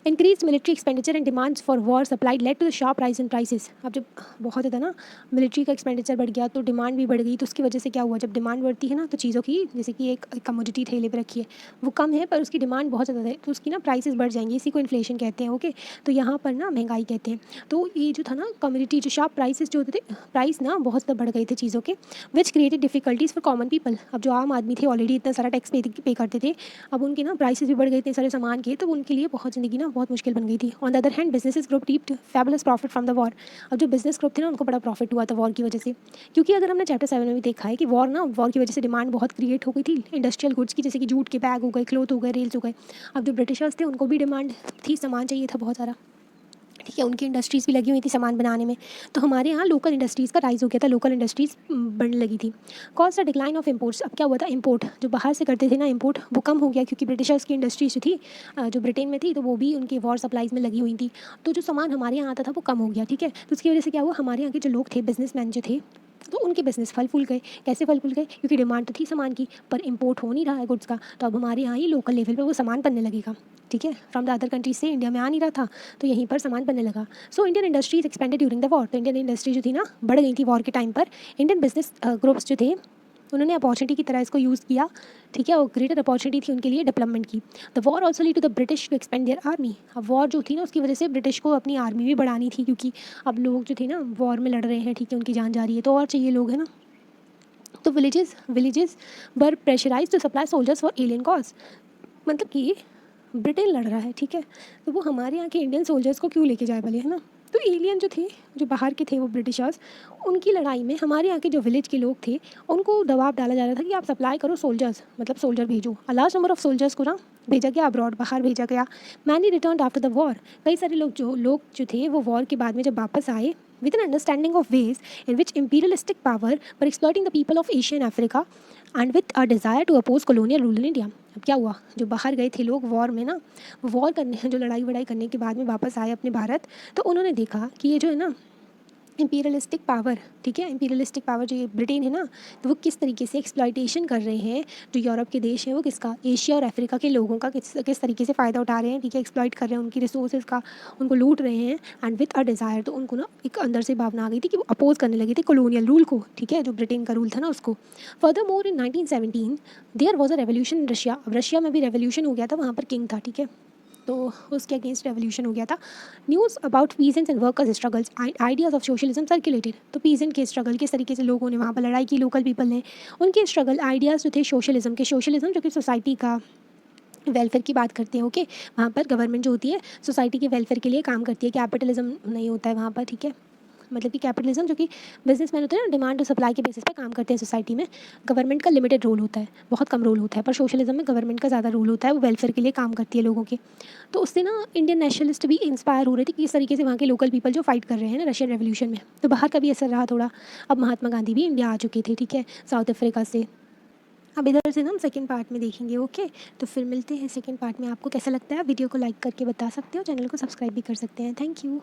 Increase military expenditure and demands for war supplied led to the sharp rise in prices. अब जब बहुत ज़्यादा ना मिलिट्री का एक्सपेंडिचर बढ़ गया तो डिमांड भी बढ़ गई, तो उसकी वजह से क्या हुआ, जब डिमांड बढ़ती है ना तो चीज़ों की, जैसे कि एक कमोडिटी ठेले पे रखी है, वो कम है पर उसकी डिमांड बहुत ज़्यादा है, तो उसकी ना प्राइसेस बढ़ जाएंगी, इसी को इन्फ्लेशन कहते हैं। ओके, तो यहाँ पर ना महंगाई कहते हैं। तो ये जो था ना कमोडिटी, जो शार्प प्राइसेस जो होते थे, प्राइस ना बहुत ज़्यादा बढ़ गए थे चीज़ों के, which created difficulties for common people. अब जो आम आदमी थे ऑलरेडी इतना सारा टैक्स पे करते थे, अब उनके ना प्राइसेस भी बढ़ गए थे सारे सामान के, तो उनके लिए बहुत ज़िंदगी ना बहुत मुश्किल बन गई थी। On the other hand business group reaped fabulous profit from the war. अब जो बिजनेस ग्रुप थे ना उनको बड़ा प्रॉफिट हुआ था वॉर की वजह से, क्योंकि अगर हमने चैप्टर 7 में भी देखा है कि वॉर की वजह से डिमांड बहुत क्रिएट हो गई थी इंडस्ट्रियल गुड्स की, जैसे कि जूट के बैग हो गए, क्लोथ हो गए, रेल्स हो गए। अब जो ब्रिटिशर्स थे उनको भी डिमांड थी, सामान चाहिए था बहुत सारा, ठीक है, उनकी इंडस्ट्रीज़ भी लगी हुई थी सामान बनाने में। तो हमारे यहाँ लोकल इंडस्ट्रीज़ का राइज़ हो गया था, लोकल इंडस्ट्रीज़ बढ़ने लगी थी। Cause the decline of imports, अब क्या हुआ था, इम्पोर्ट जो बाहर से करते थे ना, इम्पोर्ट वो कम हो गया क्योंकि ब्रिटिशर्स की इंडस्ट्रीज जो थी जो ब्रिटेन में थी, तो वो भी उनके वॉर सप्लाईज़ में लगी हुई थी। तो जो सामान हमारे यहाँ आता था वो कम हो गया, ठीक है। तो उसकी वजह से क्या हुआ, हमारे यहाँ के जो लोग थे, बिजनेसमैन जो थे, तो उनके बिज़नेस फल फूल गए। कैसे फल फूल गए, क्योंकि डिमांड तो थी सामान की, पर इम्पोर्ट हो नहीं रहा है गुड्स का, तो अब हमारे यहाँ ही लोकल लेवल पर वो सामान बनने लगेगा, ठीक है। फ्रॉम द अदर कंट्रीज से इंडिया में आ नहीं रहा था, तो यहीं पर सामान बनने लगा। So Indian industries expanded during the war, तो इंडियन इंडस्ट्री जो थी ना बढ़ गई थी वॉर के टाइम पर। इंडियन बिजनेस ग्रुप्स जो थे उन्होंने अपॉर्चुनिटी की तरह इसको यूज़ किया, ठीक है, और ग्रेटर अपॉर्चुनिटी थी उनके लिए डेवलपमेंट की। The war also lead to the British to expand their army, अब वॉर जो थी ना उसकी वजह से ब्रिटिश को अपनी आर्मी भी बढ़ानी थी, क्योंकि अब लोग जो थे ना वॉर में लड़ रहे हैं, ठीक है, उनकी जान जा रही है, तो और चाहिए लोग, है ना। तो villages were pressurise to supply soldiers for alien cause, मतलब कि ब्रिटेन लड़ रहा है, ठीक है, तो वो हमारे यहाँ के इंडियन सोल्जर्स को क्यों लेके जाए भले, है ना। तो एलियन जो थे, जो बाहर के थे, वो ब्रिटिशर्स, उनकी लड़ाई में हमारे यहाँ के जो विलेज के लोग थे उनको दबाव डाला जा रहा था कि आप सप्लाई करो सोल्जर्स, मतलब सोल्जर भेजो। A large number of soldiers को ना भेजा गया अब्रॉड, बाहर भेजा गया। Many return after the war, कई सारे लोग जो थे वो वॉर के बाद में जब वापस आए, with an understanding of ways in which imperialistic power were exploiting the people of Asia and Africa and with a desire to oppose colonial rule in India। अब क्या हुआ, जो बाहर गए थे लोग वॉर में ना, वॉर करने, जो लड़ाई वड़ाई करने के बाद में वापस आए अपने भारत, तो उन्होंने देखा कि ये जो है ना इम्पीरियलिस्टिक पावर, ठीक है, इम्पीरियलिस्टिक पावर जो ये ब्रिटेन है ना, तो वो किस तरीके से एक्सप्लॉइटेशन कर रहे हैं, जो यूरोप के देश हैं वो किसका, एशिया और अफ्रीका के लोगों का किस तरीके से फ़ायदा उठा रहे हैं, ठीक है, एक्सप्लॉइट कर रहे हैं उनकी रिसोर्सेज का, उनको लूट रहे हैं। एंड विद अ डिज़ायर, तो उनको ना एक अंदर से भावना आ गई थी कि वो अपोज करने लगे थे कॉलोनियल रूल को, ठीक है, जो ब्रिटेन का रूल था ना उसको। Furthermore in 1917 there was a revolution in Russia, अब रशिया में भी रेवोल्यूशन हो गया था, वहाँ पर किंग था, ठीक है, तो उसके अगेंस्ट रेवोल्यूशन हो गया था। News about peasants and workers struggles and ideas of socialism circulated, तो पीजेंट के स्ट्रगल, किस तरीके से लोगों ने वहाँ पर लड़ाई की, लोकल पीपल ने, उनके स्ट्रगल आइडियाज़ जो थे सोशलिज्म के, सोशलिज्म जो कि सोसाइटी का वेलफेयर की बात करते हैं, ओके, वहाँ पर गवर्नमेंट जो होती है सोसाइटी के वेलफेयर के लिए काम करती है, कैपिटलिज्म नहीं होता है वहाँ पर, ठीक है, मतलब कि कैपिटलिज्म जो कि बिजनेसमैन होते हैं ना, डिमांड और सप्लाई के बेसिस पे काम करते हैं सोसाइटी में, गवर्नमेंट का लिमिटेड रोल होता है, बहुत कम रोल होता है, पर सोशलिज्म में गवर्नमेंट का ज़्यादा रोल होता है, वो वेलफेयर के लिए काम करती है लोगों के। तो उससे ना इंडियन नेशनलिस्ट भी इंस्पायर हो रहे थे कि इस तरीके से वहाँ के लोकल पीपल जो फाइट कर रहे हैं ना रशियन रेवोल्यूशन में, तो बाहर का भी असर रहा थोड़ा। अब महात्मा गांधी भी इंडिया आ चुके थे, ठीक है, साउथ अफ्रीका से। अब इधर से ना हम सेकंड पार्ट में देखेंगे, ओके। तो फिर मिलते हैं सेकंड पार्ट में। आपको कैसा लगता है, वीडियो को लाइक करके बता सकते हो, चैनल को सब्सक्राइब भी कर सकते हैं। Thank you.